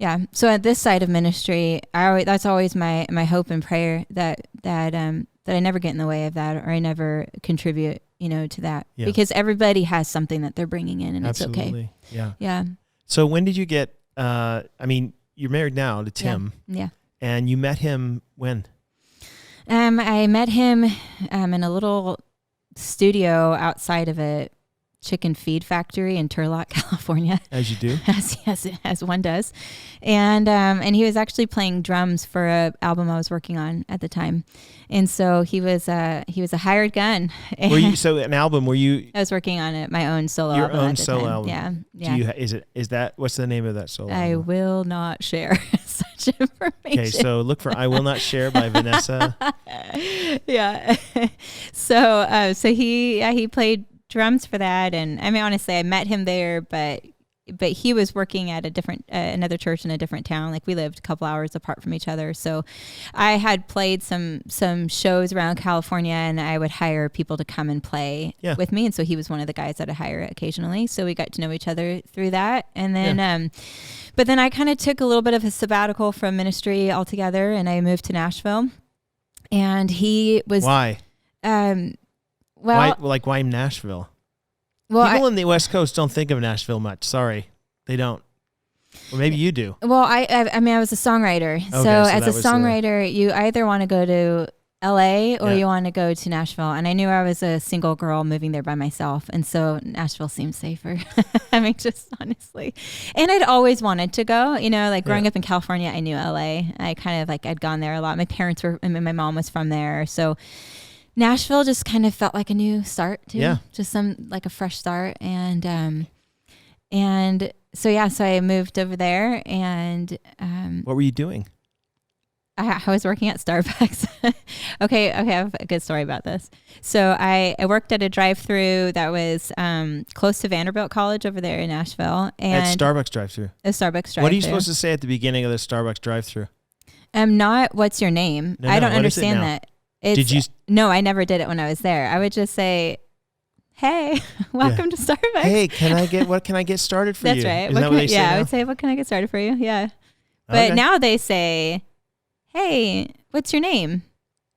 Yeah. So at this side of ministry, that's always my hope and prayer that I never get in the way of that, or I never contribute, you know, to that, because everybody has something that they're bringing in, and it's okay. Yeah. Yeah. So when did you get? I mean, you're married now to Tim. Yeah. And you met him when? I met him in a little studio outside of a chicken feed factory in Turlock, California. As you do. As one does. And he was actually playing drums for an album I was working on at the time. And so he was a hired gun. So an album, were you? I was working on my own solo album. Your own solo album. Yeah. Yeah. What's the name of that solo album? I will not share such information. Okay, so look for I Will Not Share by Vanessa. Yeah. So he played drums for that, and I mean, honestly, I met him there, but he was working at a different another church in a different town. Like, we lived a couple hours apart from each other, so I had played some shows around California, and I would hire people to come and play with me, and so he was one of the guys that I hire occasionally. So we got to know each other through that, and then but then I kind of took a little bit of a sabbatical from ministry altogether, and I moved to Nashville. And he was why? Why Nashville? Well, people in the West Coast don't think of Nashville much. Sorry, they don't. Or maybe you do. Well, I mean, I was a songwriter. Okay, so as a songwriter, you either want to go to LA or you want to go to Nashville. And I knew I was a single girl moving there by myself. And so Nashville seemed safer. I mean, just honestly. And I'd always wanted to go, you know, like growing up in California, I knew LA. I kind of like, I'd gone there a lot. My parents were, I mean, my mom was from there. So Nashville just kind of felt like a new start too. Yeah. Just like a fresh start. And so I moved over there, and what were you doing? I was working at Starbucks. Okay, I have a good story about this. So I worked at a drive-through that was close to Vanderbilt College over there in Nashville. And at Starbucks drive-through? A Starbucks drive-through. What are you supposed to say at the beginning of the Starbucks drive-through? Not what's your name. I don't understand that. Did you? No, I never did it when I was there. I would just say, "Hey, welcome to Starbucks. Hey, what can I get started for you?" That's right. Is that what they say now? I would say, "What can I get started for you?" Yeah. But now they say, "Hey, what's your name?"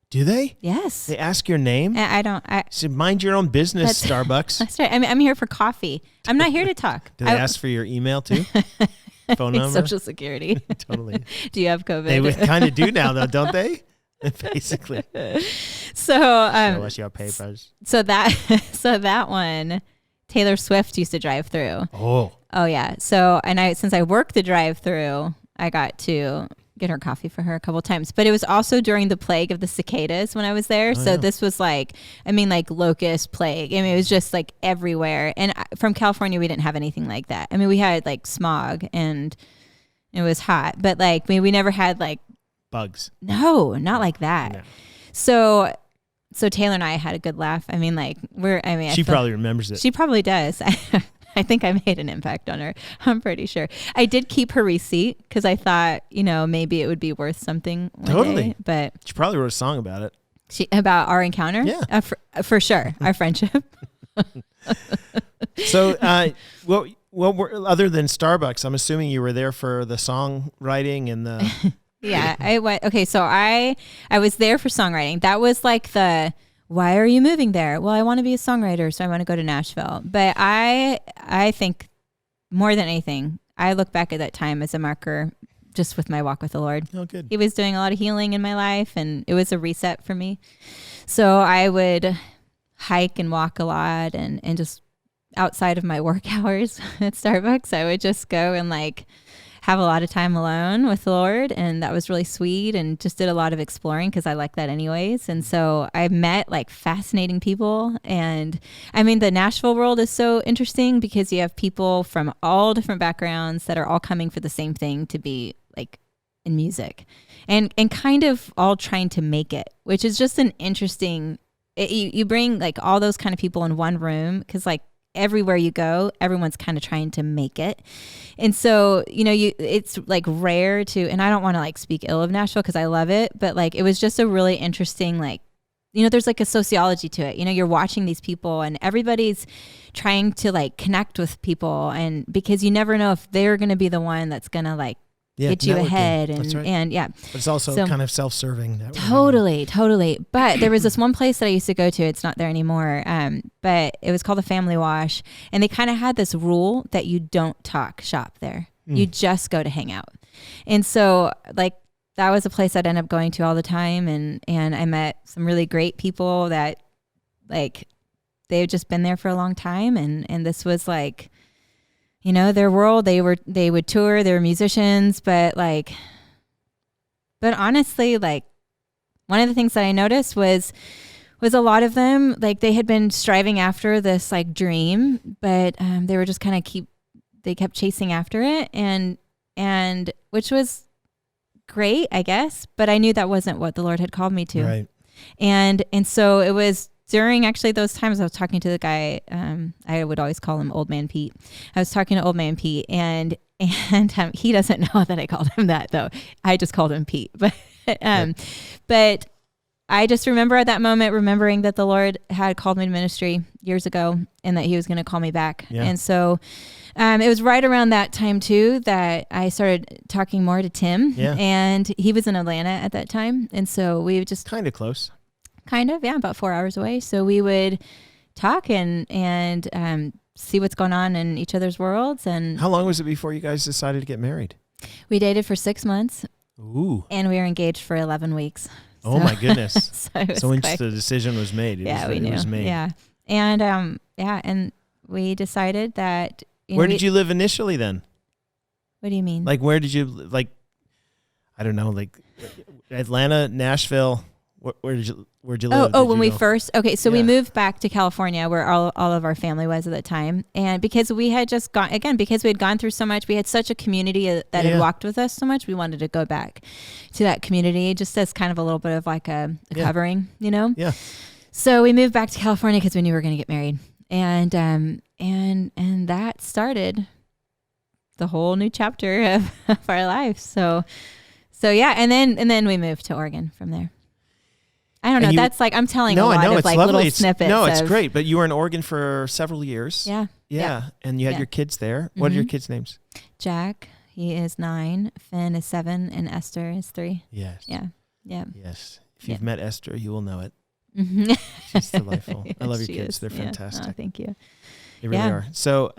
Do they? Yes. They ask your name? I so mind your own business, Starbucks. That's right. I'm here for coffee. I'm not here to talk. Do they ask for your email too? phone number? Social Security. Totally. Do you have COVID? They kind of do now, though, don't they? Basically. So, Show us your papers. so that one, Taylor Swift used to drive through. Oh yeah. So, and since I worked the drive through, I got to get her coffee for her a couple times. But it was also during the plague of the cicadas when I was there. So this was like locust plague. I mean, it was just like everywhere. And from California, we didn't have anything like that. I mean, we had like smog and it was hot, but like we never had like bugs. No, not like that. No. So Taylor and I had a good laugh. I mean, like she probably remembers it. She probably does. I think I made an impact on her. I'm pretty sure. I did keep her receipt because I thought, maybe it would be worth something one Totally. day, but she probably wrote a song about it. About our encounter? Yeah. For sure. Our friendship. So, other than Starbucks, I'm assuming you were there for the songwriting and the... Yeah, I went. Okay, so I was there for songwriting. That was like why are you moving there? Well, I want to be a songwriter, so I want to go to Nashville. But I think more than anything, I look back at that time as a marker just with my walk with the Lord. Oh, good. He was doing a lot of healing in my life, and it was a reset for me. So I would hike and walk a lot and just outside of my work hours at Starbucks, I would just go and like have a lot of time alone with the Lord, and that was really sweet, and just did a lot of exploring because I like that anyways. And so I met like fascinating people, and I mean the Nashville world is so interesting because you have people from all different backgrounds that are all coming for the same thing, to be like in music, and kind of all trying to make it, which is just an interesting, you bring like all those kind of people in one room because like everywhere you go, everyone's kind of trying to make it. And so, it's like rare to, and I don't want to like speak ill of Nashville because I love it, but like, it was just a really interesting, like, there's like a sociology to it. You're watching these people and everybody's trying to like connect with people, and because you never know if they're going to be the one that's going to like get you ahead. And, That's right. and yeah. But it's also kind of self-serving. Totally. But there was this one place that I used to go to. It's not there anymore. But it was called the Family Wash. And they kind of had this rule that you don't talk shop there. You just go to hang out. And so like that was a place I'd end up going to all the time. And I met some really great people that like they've just been there for a long time. And this was like, their world. They would tour, they were musicians, but honestly, like one of the things that I noticed was a lot of them, like they had been striving after this like dream, but they were just kind of they kept chasing after it, and which was great, I guess, but I knew that wasn't what the Lord had called me to. Right. And so it was during actually those times I was talking to the guy, I would always call him Old Man Pete. I was talking to Old Man Pete, and he doesn't know that I called him that though. I just called him Pete. But but I just remember at that moment remembering that the Lord had called me to ministry years ago, and that he was going to call me back. Yeah. And so it was right around that time too that I started talking more to Tim. Yeah. And he was in Atlanta at that time, and so we would just kind of close. Kind of, yeah, about 4 hours away. So we would talk and see what's going on in each other's worlds. And how long was it before you guys decided to get married? We dated for 6 months. Ooh. And we were engaged for 11 weeks. Oh my goodness. so once the decision was made, we knew. It was made. Yeah. And and we decided that. Where did you live initially then? What do you mean? Like where did you I don't know, like Atlanta, Nashville. Where'd you live? When we first, so we moved back to California where all of our family was at the time. And because we had just because we had gone through so much, we had such a community that had walked with us so much, we wanted to go back to that community just as kind of a little bit of like a covering, Yeah. So we moved back to California because we knew we were going to get married. And that started the whole new chapter of our life. So yeah. And then we moved to Oregon from there. I don't know. That's like, I'm telling a lot of like lovely. Little snippets. It's great. But you were in Oregon for several years. Yeah. Yeah. And you had your kids there. What are your kids' names? Jack, he is 9. Finn is 7. And Esther is 3. Yes. Yeah. Yeah. Yes. If you've met Esther, you will know it. Mm-hmm. She's delightful. Yes, I love your kids. Is. They're fantastic. Oh, thank you. They really are. So,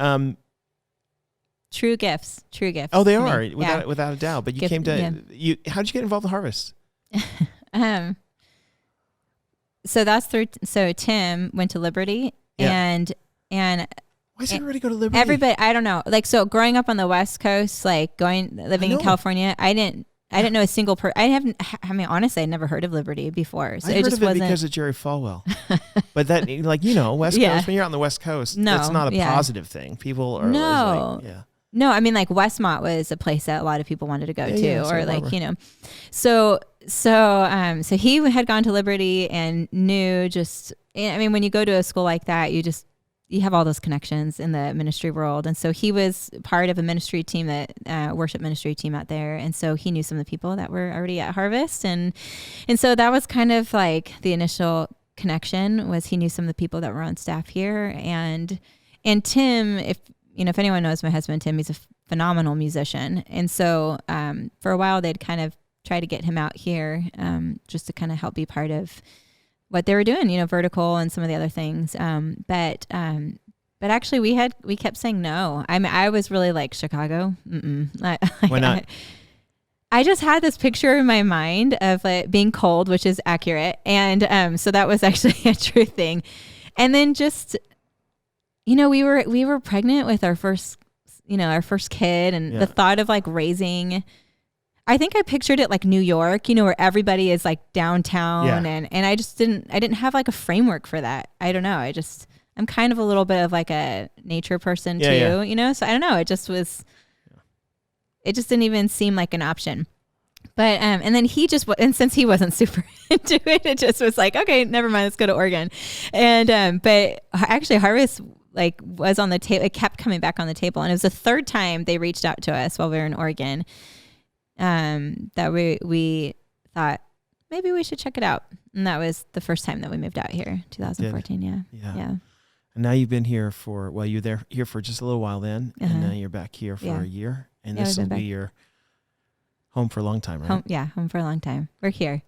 True gifts. Oh, they to are me. without a doubt. But you Gift- came to yeah. how did you get involved in Harvest? So that's through. So Tim went to Liberty, and Why does everybody go to Liberty? everybody. I don't know. Like, so growing up on the West Coast, like living in California, I didn't know a single person. I mean, honestly, I'd never heard of Liberty before. So I it heard just of it wasn't because of Jerry Falwell. But that, like, West Yeah. Coast, when you're out on the West Coast, No, that's not a yeah. positive thing. People are No. always like, yeah. No, I mean, like Westmont was a place that a lot of people wanted to go to, yeah, or Santa like, Barbara. So he had gone to Liberty and knew I mean, when you go to a school like that, you have all those connections in the ministry world. And so he was part of a ministry team worship ministry team out there. And so he knew some of the people that were already at Harvest. And so that was kind of like the initial connection, was he knew some of the people that were on staff here. And Tim, if anyone knows my husband, Tim, he's a phenomenal musician. And so for a while, they'd kind of try to get him out here just to kind of help be part of what they were doing, Vertical and some of the other things. But actually we kept saying no. I mean, I was really like, Chicago. Why not? I just had this picture in my mind of it being cold, which is accurate. And so that was actually a true thing. And then just, we were pregnant with our first kid, and the thought of like raising, I think I pictured it like New York, where everybody is like downtown, and I didn't have like a framework for that. I don't know. I'm kind of a little bit of like a nature person too, so I don't know. It just didn't even seem like an option. But, and then and since he wasn't super into it just was like, okay, never mind, let's go to Oregon. And, but actually Harvest was on the table. It kept coming back on the table. And it was the third time they reached out to us while we were in Oregon, that we thought maybe we should check it out. And that was the first time that we moved out here, 2014. Yeah. And now you've been here you're here for just a little while then, and now you're back here for a year, and this will be your home for a long time, right? Home for a long time. We're here.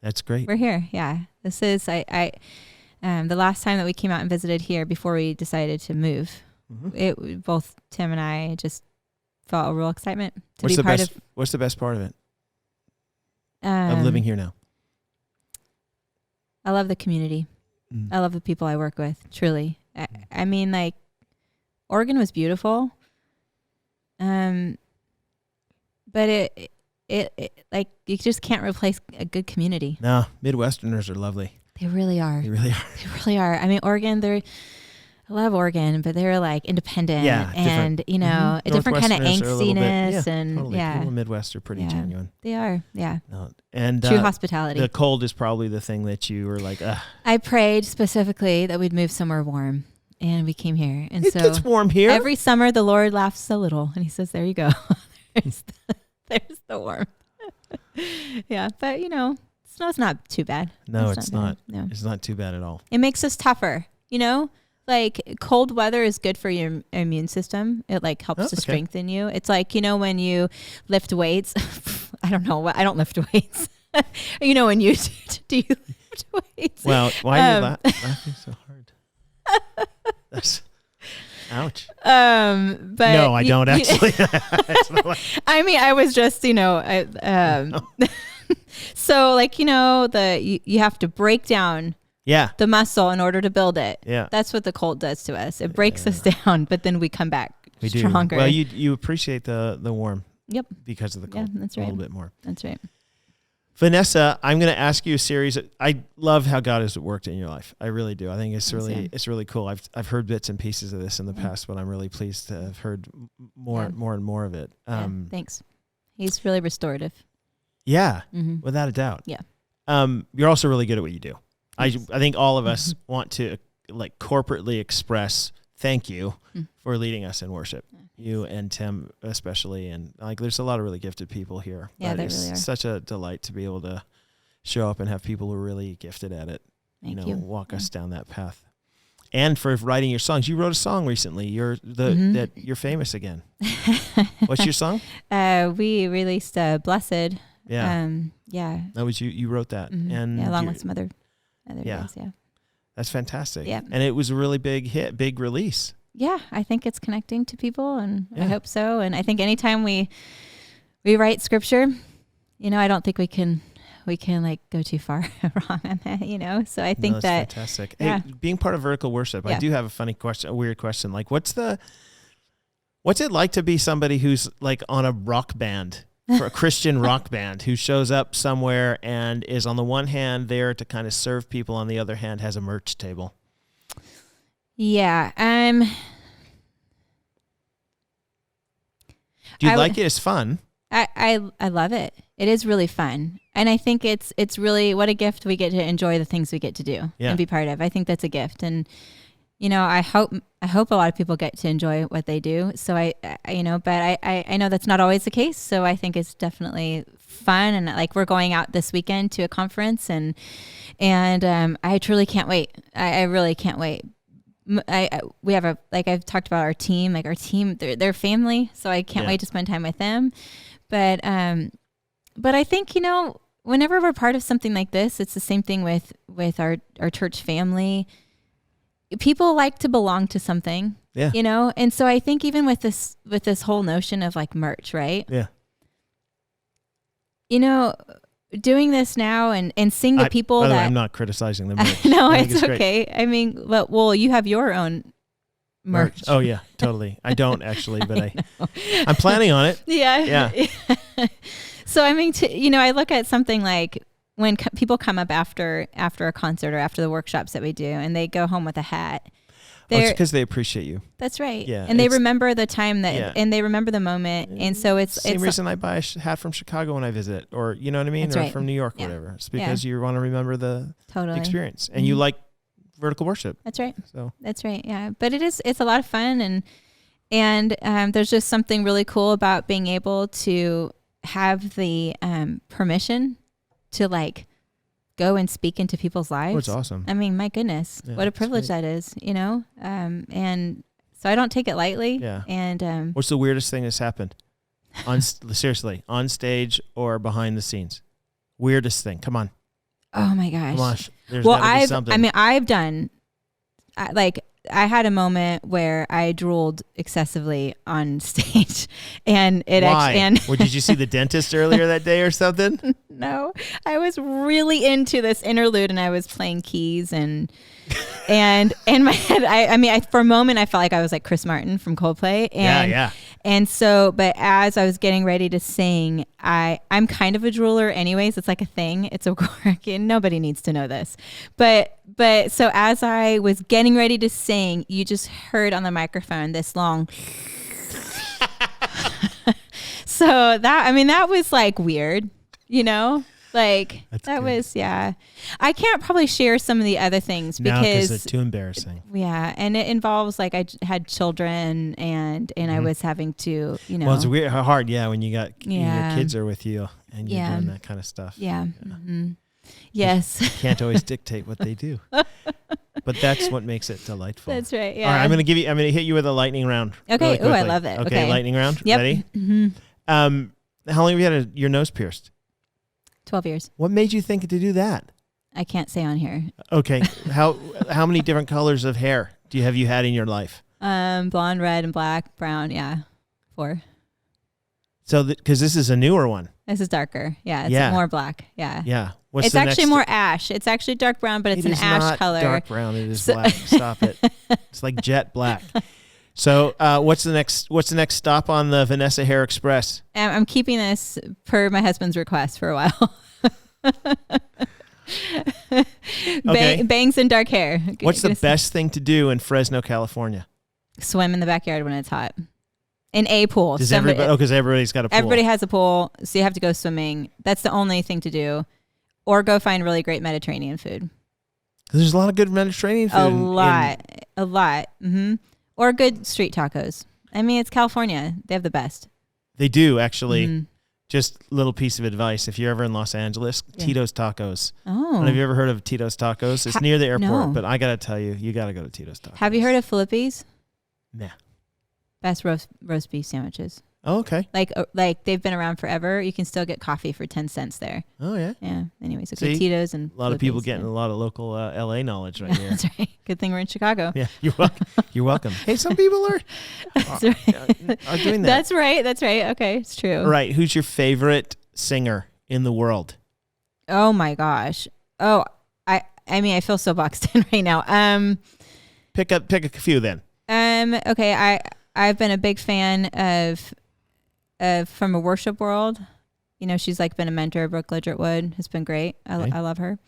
That's great. We're here. Yeah. This is, the last time that we came out and visited here before we decided to move, both Tim and I just felt a real excitement to be part of. What's the best part of it? Of living here now? I love the community. I love the people I work with, truly. I mean, like, Oregon was beautiful. But it like, you just can't replace a good community. No, Midwesterners are lovely. They really are. They really are. They really are. I mean, Oregon, I love Oregon, but they're like independent and, a different kind of angstiness. Totally. Yeah. People in the Midwest are pretty genuine. They are. Yeah. No, and true hospitality. The cold is probably the thing that you were like, ugh. I prayed specifically that we'd move somewhere warm, and we came here. And it gets warm here. Every summer the Lord laughs a little and he says, there you go. There's the warmth. Yeah. But snow's not too bad. No, it's not. No. It's not too bad at all. It makes us tougher, like cold weather is good for your immune system. It like helps to strengthen you. It's like, when you lift weights, I don't know what, I don't lift weights. When you do you lift weights? Well, why are you laughing so hard? That's ouch. But no, I don't actually. I mean, I was just, so like, you have to break down the muscle in order to build it. Yeah. That's what the cold does to us. It breaks us down, but then we come back stronger. Well, you appreciate the warm. Yep. Because of the cold. Yeah, that's right. A little bit more. That's right. Vanessa, I'm going to ask you a series. I love how God has worked in your life. I really do. I think it's really cool. I've heard bits and pieces of this in the past, but I'm really pleased to have heard more and more of it. Thanks. He's really restorative. Yeah, without a doubt. Yeah. You're also really good at what you do. I think all of us want to like corporately express thank you for leading us in worship. You and Tim especially, and like there's a lot of really gifted people here. Yeah, they it's really are. Such a delight to be able to show up and have people who are really gifted at it. Thank you. Walk us down that path. And for writing your songs, you wrote a song recently. That you're famous again. What's your song? We released "Blessed." Yeah. That was you. You wrote that, and along with some other guys. Yeah. That's fantastic. Yeah. And it was a really big hit, big release. yeah, I think it's connecting to people, and I hope so. And I think anytime we write scripture, I don't think we can like go too far wrong on that, So I think that's fantastic. Yeah. Hey, being part of vertical worship, I do have a weird question. Like, what's it like to be somebody who's like on a rock band, for a Christian rock band, who shows up somewhere and is on the one hand there to kind of serve people, on the other hand has a merch table? Yeah. Do you like it? It's fun. I love it. It is really fun. And I think it's really, what a gift we get to enjoy the things we get to do and be part of. I think that's a gift. And, I hope a lot of people get to enjoy what they do. So I know that's not always the case. So I think it's definitely fun. And like, we're going out this weekend to a conference, and I truly can't wait. I really can't wait. We have I've talked about our team, they're family. So I can't wait to spend time with them. But I think, whenever we're part of something like this, it's the same thing with our church family. People like to belong to something, and so I think even with this whole notion of like merch, right? Yeah. Doing this now and seeing the people that I'm not criticizing the merch. No, it's okay. Great. I mean, well, you have your own merch. Oh yeah, totally. I don't actually, but I'm planning on it. Yeah. So I mean, I look at something like when people come up after a concert or after the workshops that we do, and they go home with a hat. It's because they appreciate you. That's right. Yeah, and they remember the time and they remember the moment, and so it's same reason I buy a hat from Chicago when I visit, or you know what I mean, or from New York, whatever. It's because you want to remember the experience, and you like vertical worship. That's right. So that's right. Yeah, but it's a lot of fun, and there's just something really cool about being able to have the permission to like go and speak into people's lives. Oh, it's awesome. I mean, my goodness, what a privilege that is, and so I don't take it lightly. Yeah. And what's the weirdest thing that's happened seriously, on stage or behind the scenes? Weirdest thing. Come on. Oh my gosh. Come on. There's gotta be something. I've done I had a moment where I drooled excessively on stage, and it Why? actually. Did you see the dentist earlier that day or something? No, I was really into this interlude, and I was playing keys, and in my head, for a moment, I felt like I was like Chris Martin from Coldplay, and and so, but as I was getting ready to sing, I'm kind of a drooler, anyways. It's like a thing. It's a quirk, and nobody needs to know this, but so as I was getting ready to sing, you just heard on the microphone this long. So that was like weird, like That's that good. Was, yeah. I can't probably share some of the other things because it's too embarrassing. Yeah. And it involves like I had children and I was having to, Well, it's weird, hard. Yeah. When you got your kids are with you and you're doing that kind of stuff. Yeah. Mm-hmm. Yes. You can't always dictate what they do, but that's what makes it delightful. That's right. Yeah. All right. I'm going to hit you with a lightning round. Okay. Really Ooh, I love it. Okay. Lightning round. Yep. Ready? Mm-hmm. How long have you had your nose pierced? 12 years. What made you think to do that? I can't say on here. Okay. How many different colors of hair have you had in your life? Blonde, red, and black, brown. Yeah. 4. So, because this is a newer one. This is darker. Yeah. It's more black. Yeah. Yeah. It's actually more ash. It's actually dark brown, but it's an ash color. Dark brown. It is black. Stop it. It's like jet black. So, what's the next stop on the Vanessa Hair Express? I'm keeping this per my husband's request for a while. Okay. Bangs and dark hair. What's the best thing to do in Fresno, California? Swim in the backyard when it's hot. In a pool. Because everybody's got a pool. Everybody has a pool, so you have to go swimming. That's the only thing to do. Or go find really great Mediterranean food. There's a lot of good Mediterranean food. A lot. Mm-hmm. Or good street tacos. I mean, it's California. They have the best. They do, actually. Mm-hmm. Just little piece of advice. If you're ever in Los Angeles, Tito's Tacos. Oh. Have you ever heard of Tito's Tacos? It's near the airport, but I got to tell you, you got to go to Tito's Tacos. Have you heard of Philippe's? Nah. Best roast beef sandwiches. Oh, okay. Like they've been around forever. You can still get coffee for 10 cents there. Oh, yeah. Yeah. Anyways, okay, See? Tito's and A lot of people Flippy's, getting a lot of local LA knowledge right here. That's right. Good thing we're in Chicago. Yeah, you're welcome. You're welcome. Hey, some people are doing that. That's right. That's right. Okay, it's true. Right. Who's your favorite singer in the world? Oh my gosh. Oh, I mean, I feel so boxed in right now. Pick a few then. Okay. I've been a big fan of from a worship world. You know, she's like been a mentor. Brooke Lidgertwood has been great. I love her.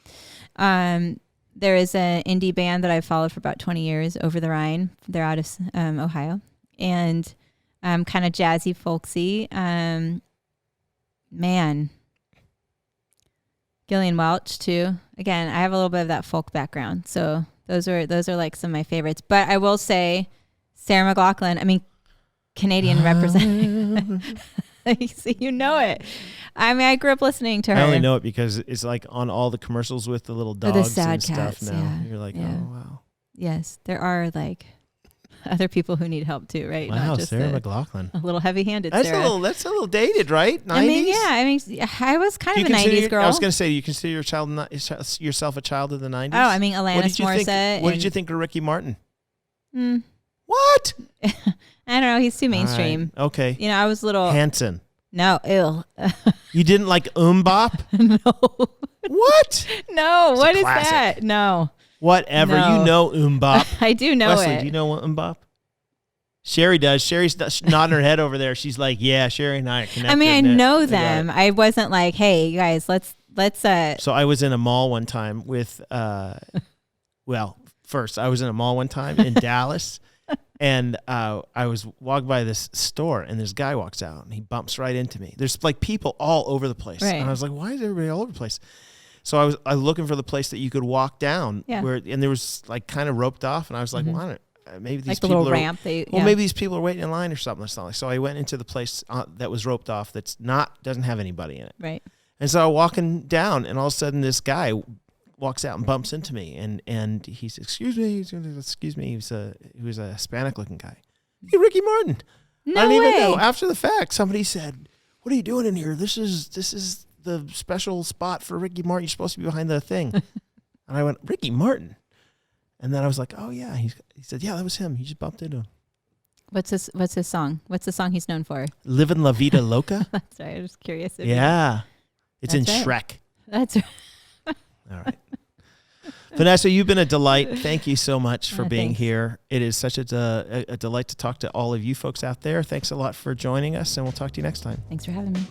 There is an indie band that I've followed for about 20 years, Over the Rhine. They're out of Ohio, and kind of jazzy, folksy. Man, Gillian Welch too. Again, I have a little bit of that folk background, so those are like some of my favorites. But I will say, Sarah McLachlan. I mean, Canadian representative. See, you know it. I mean, I grew up listening to her. I only know it because it's like on all the commercials with the little dogs the sad and stuff cats, now. yeah. You're like, Yeah. oh, wow. Yes, there are like other people who need help too, right? Wow, Not just Sarah McLachlan. a little heavy-handed That's Sarah. a little dated, right? 90s? I mean, yeah. I mean, I was kind of a 90s girl. I was going to say, you consider yourself a child of the 90s? Oh, I mean, Alanis Morissette. What did you think of Ricky Martin? Mm, What? I don't know. He's too mainstream. Right. Okay. You know, I was a little... Hanson. No, ill. You didn't like Bop? No. What? No, It's what a is classic. that? No. Whatever. No. You know Bop. I do know Wesley, it. do you know Bop? Sherry does. Sherry's nodding her head over there. She's like, yeah, Sherry and I are connected. I mean, I know got them. it. I wasn't like, hey, you guys, let's. So I was in a mall one time with, first I was in a mall one time in Dallas, and I was walking by this store, and this guy walks out, and he bumps right into me. There's like people all over the place, Right. and I was like, why is everybody all over the place? So I was looking for the place that you could walk down, Yeah. and there was like kind of roped off, and I was like, well, I don't. Maybe these like the people little are, ramp. maybe these people are waiting in line or something. So I went into the place that was roped off doesn't have anybody in it. Right. And so I'm walking down, and all of a sudden this guy walks out and bumps into me, and he says, excuse me. He was a Hispanic-looking guy. Hey, Ricky Martin. No I don't way. even know. After the fact, somebody said, what are you doing in here? This is the special spot for Ricky Martin. You're supposed to be behind the thing. And I went, Ricky Martin? And then I was like, oh, yeah. He said, yeah, that was him. He just bumped into him. What's his song? What's the song he's known for? Livin' La Vida Loca? That's right. I was curious. Yeah. It's in That's right. Shrek. That's right. All right. Vanessa, you've been a delight. Thank you so much for being Thanks. here. It is such a delight to talk to all of you folks out there. Thanks a lot for joining us, and we'll talk to you next time. Thanks for having me.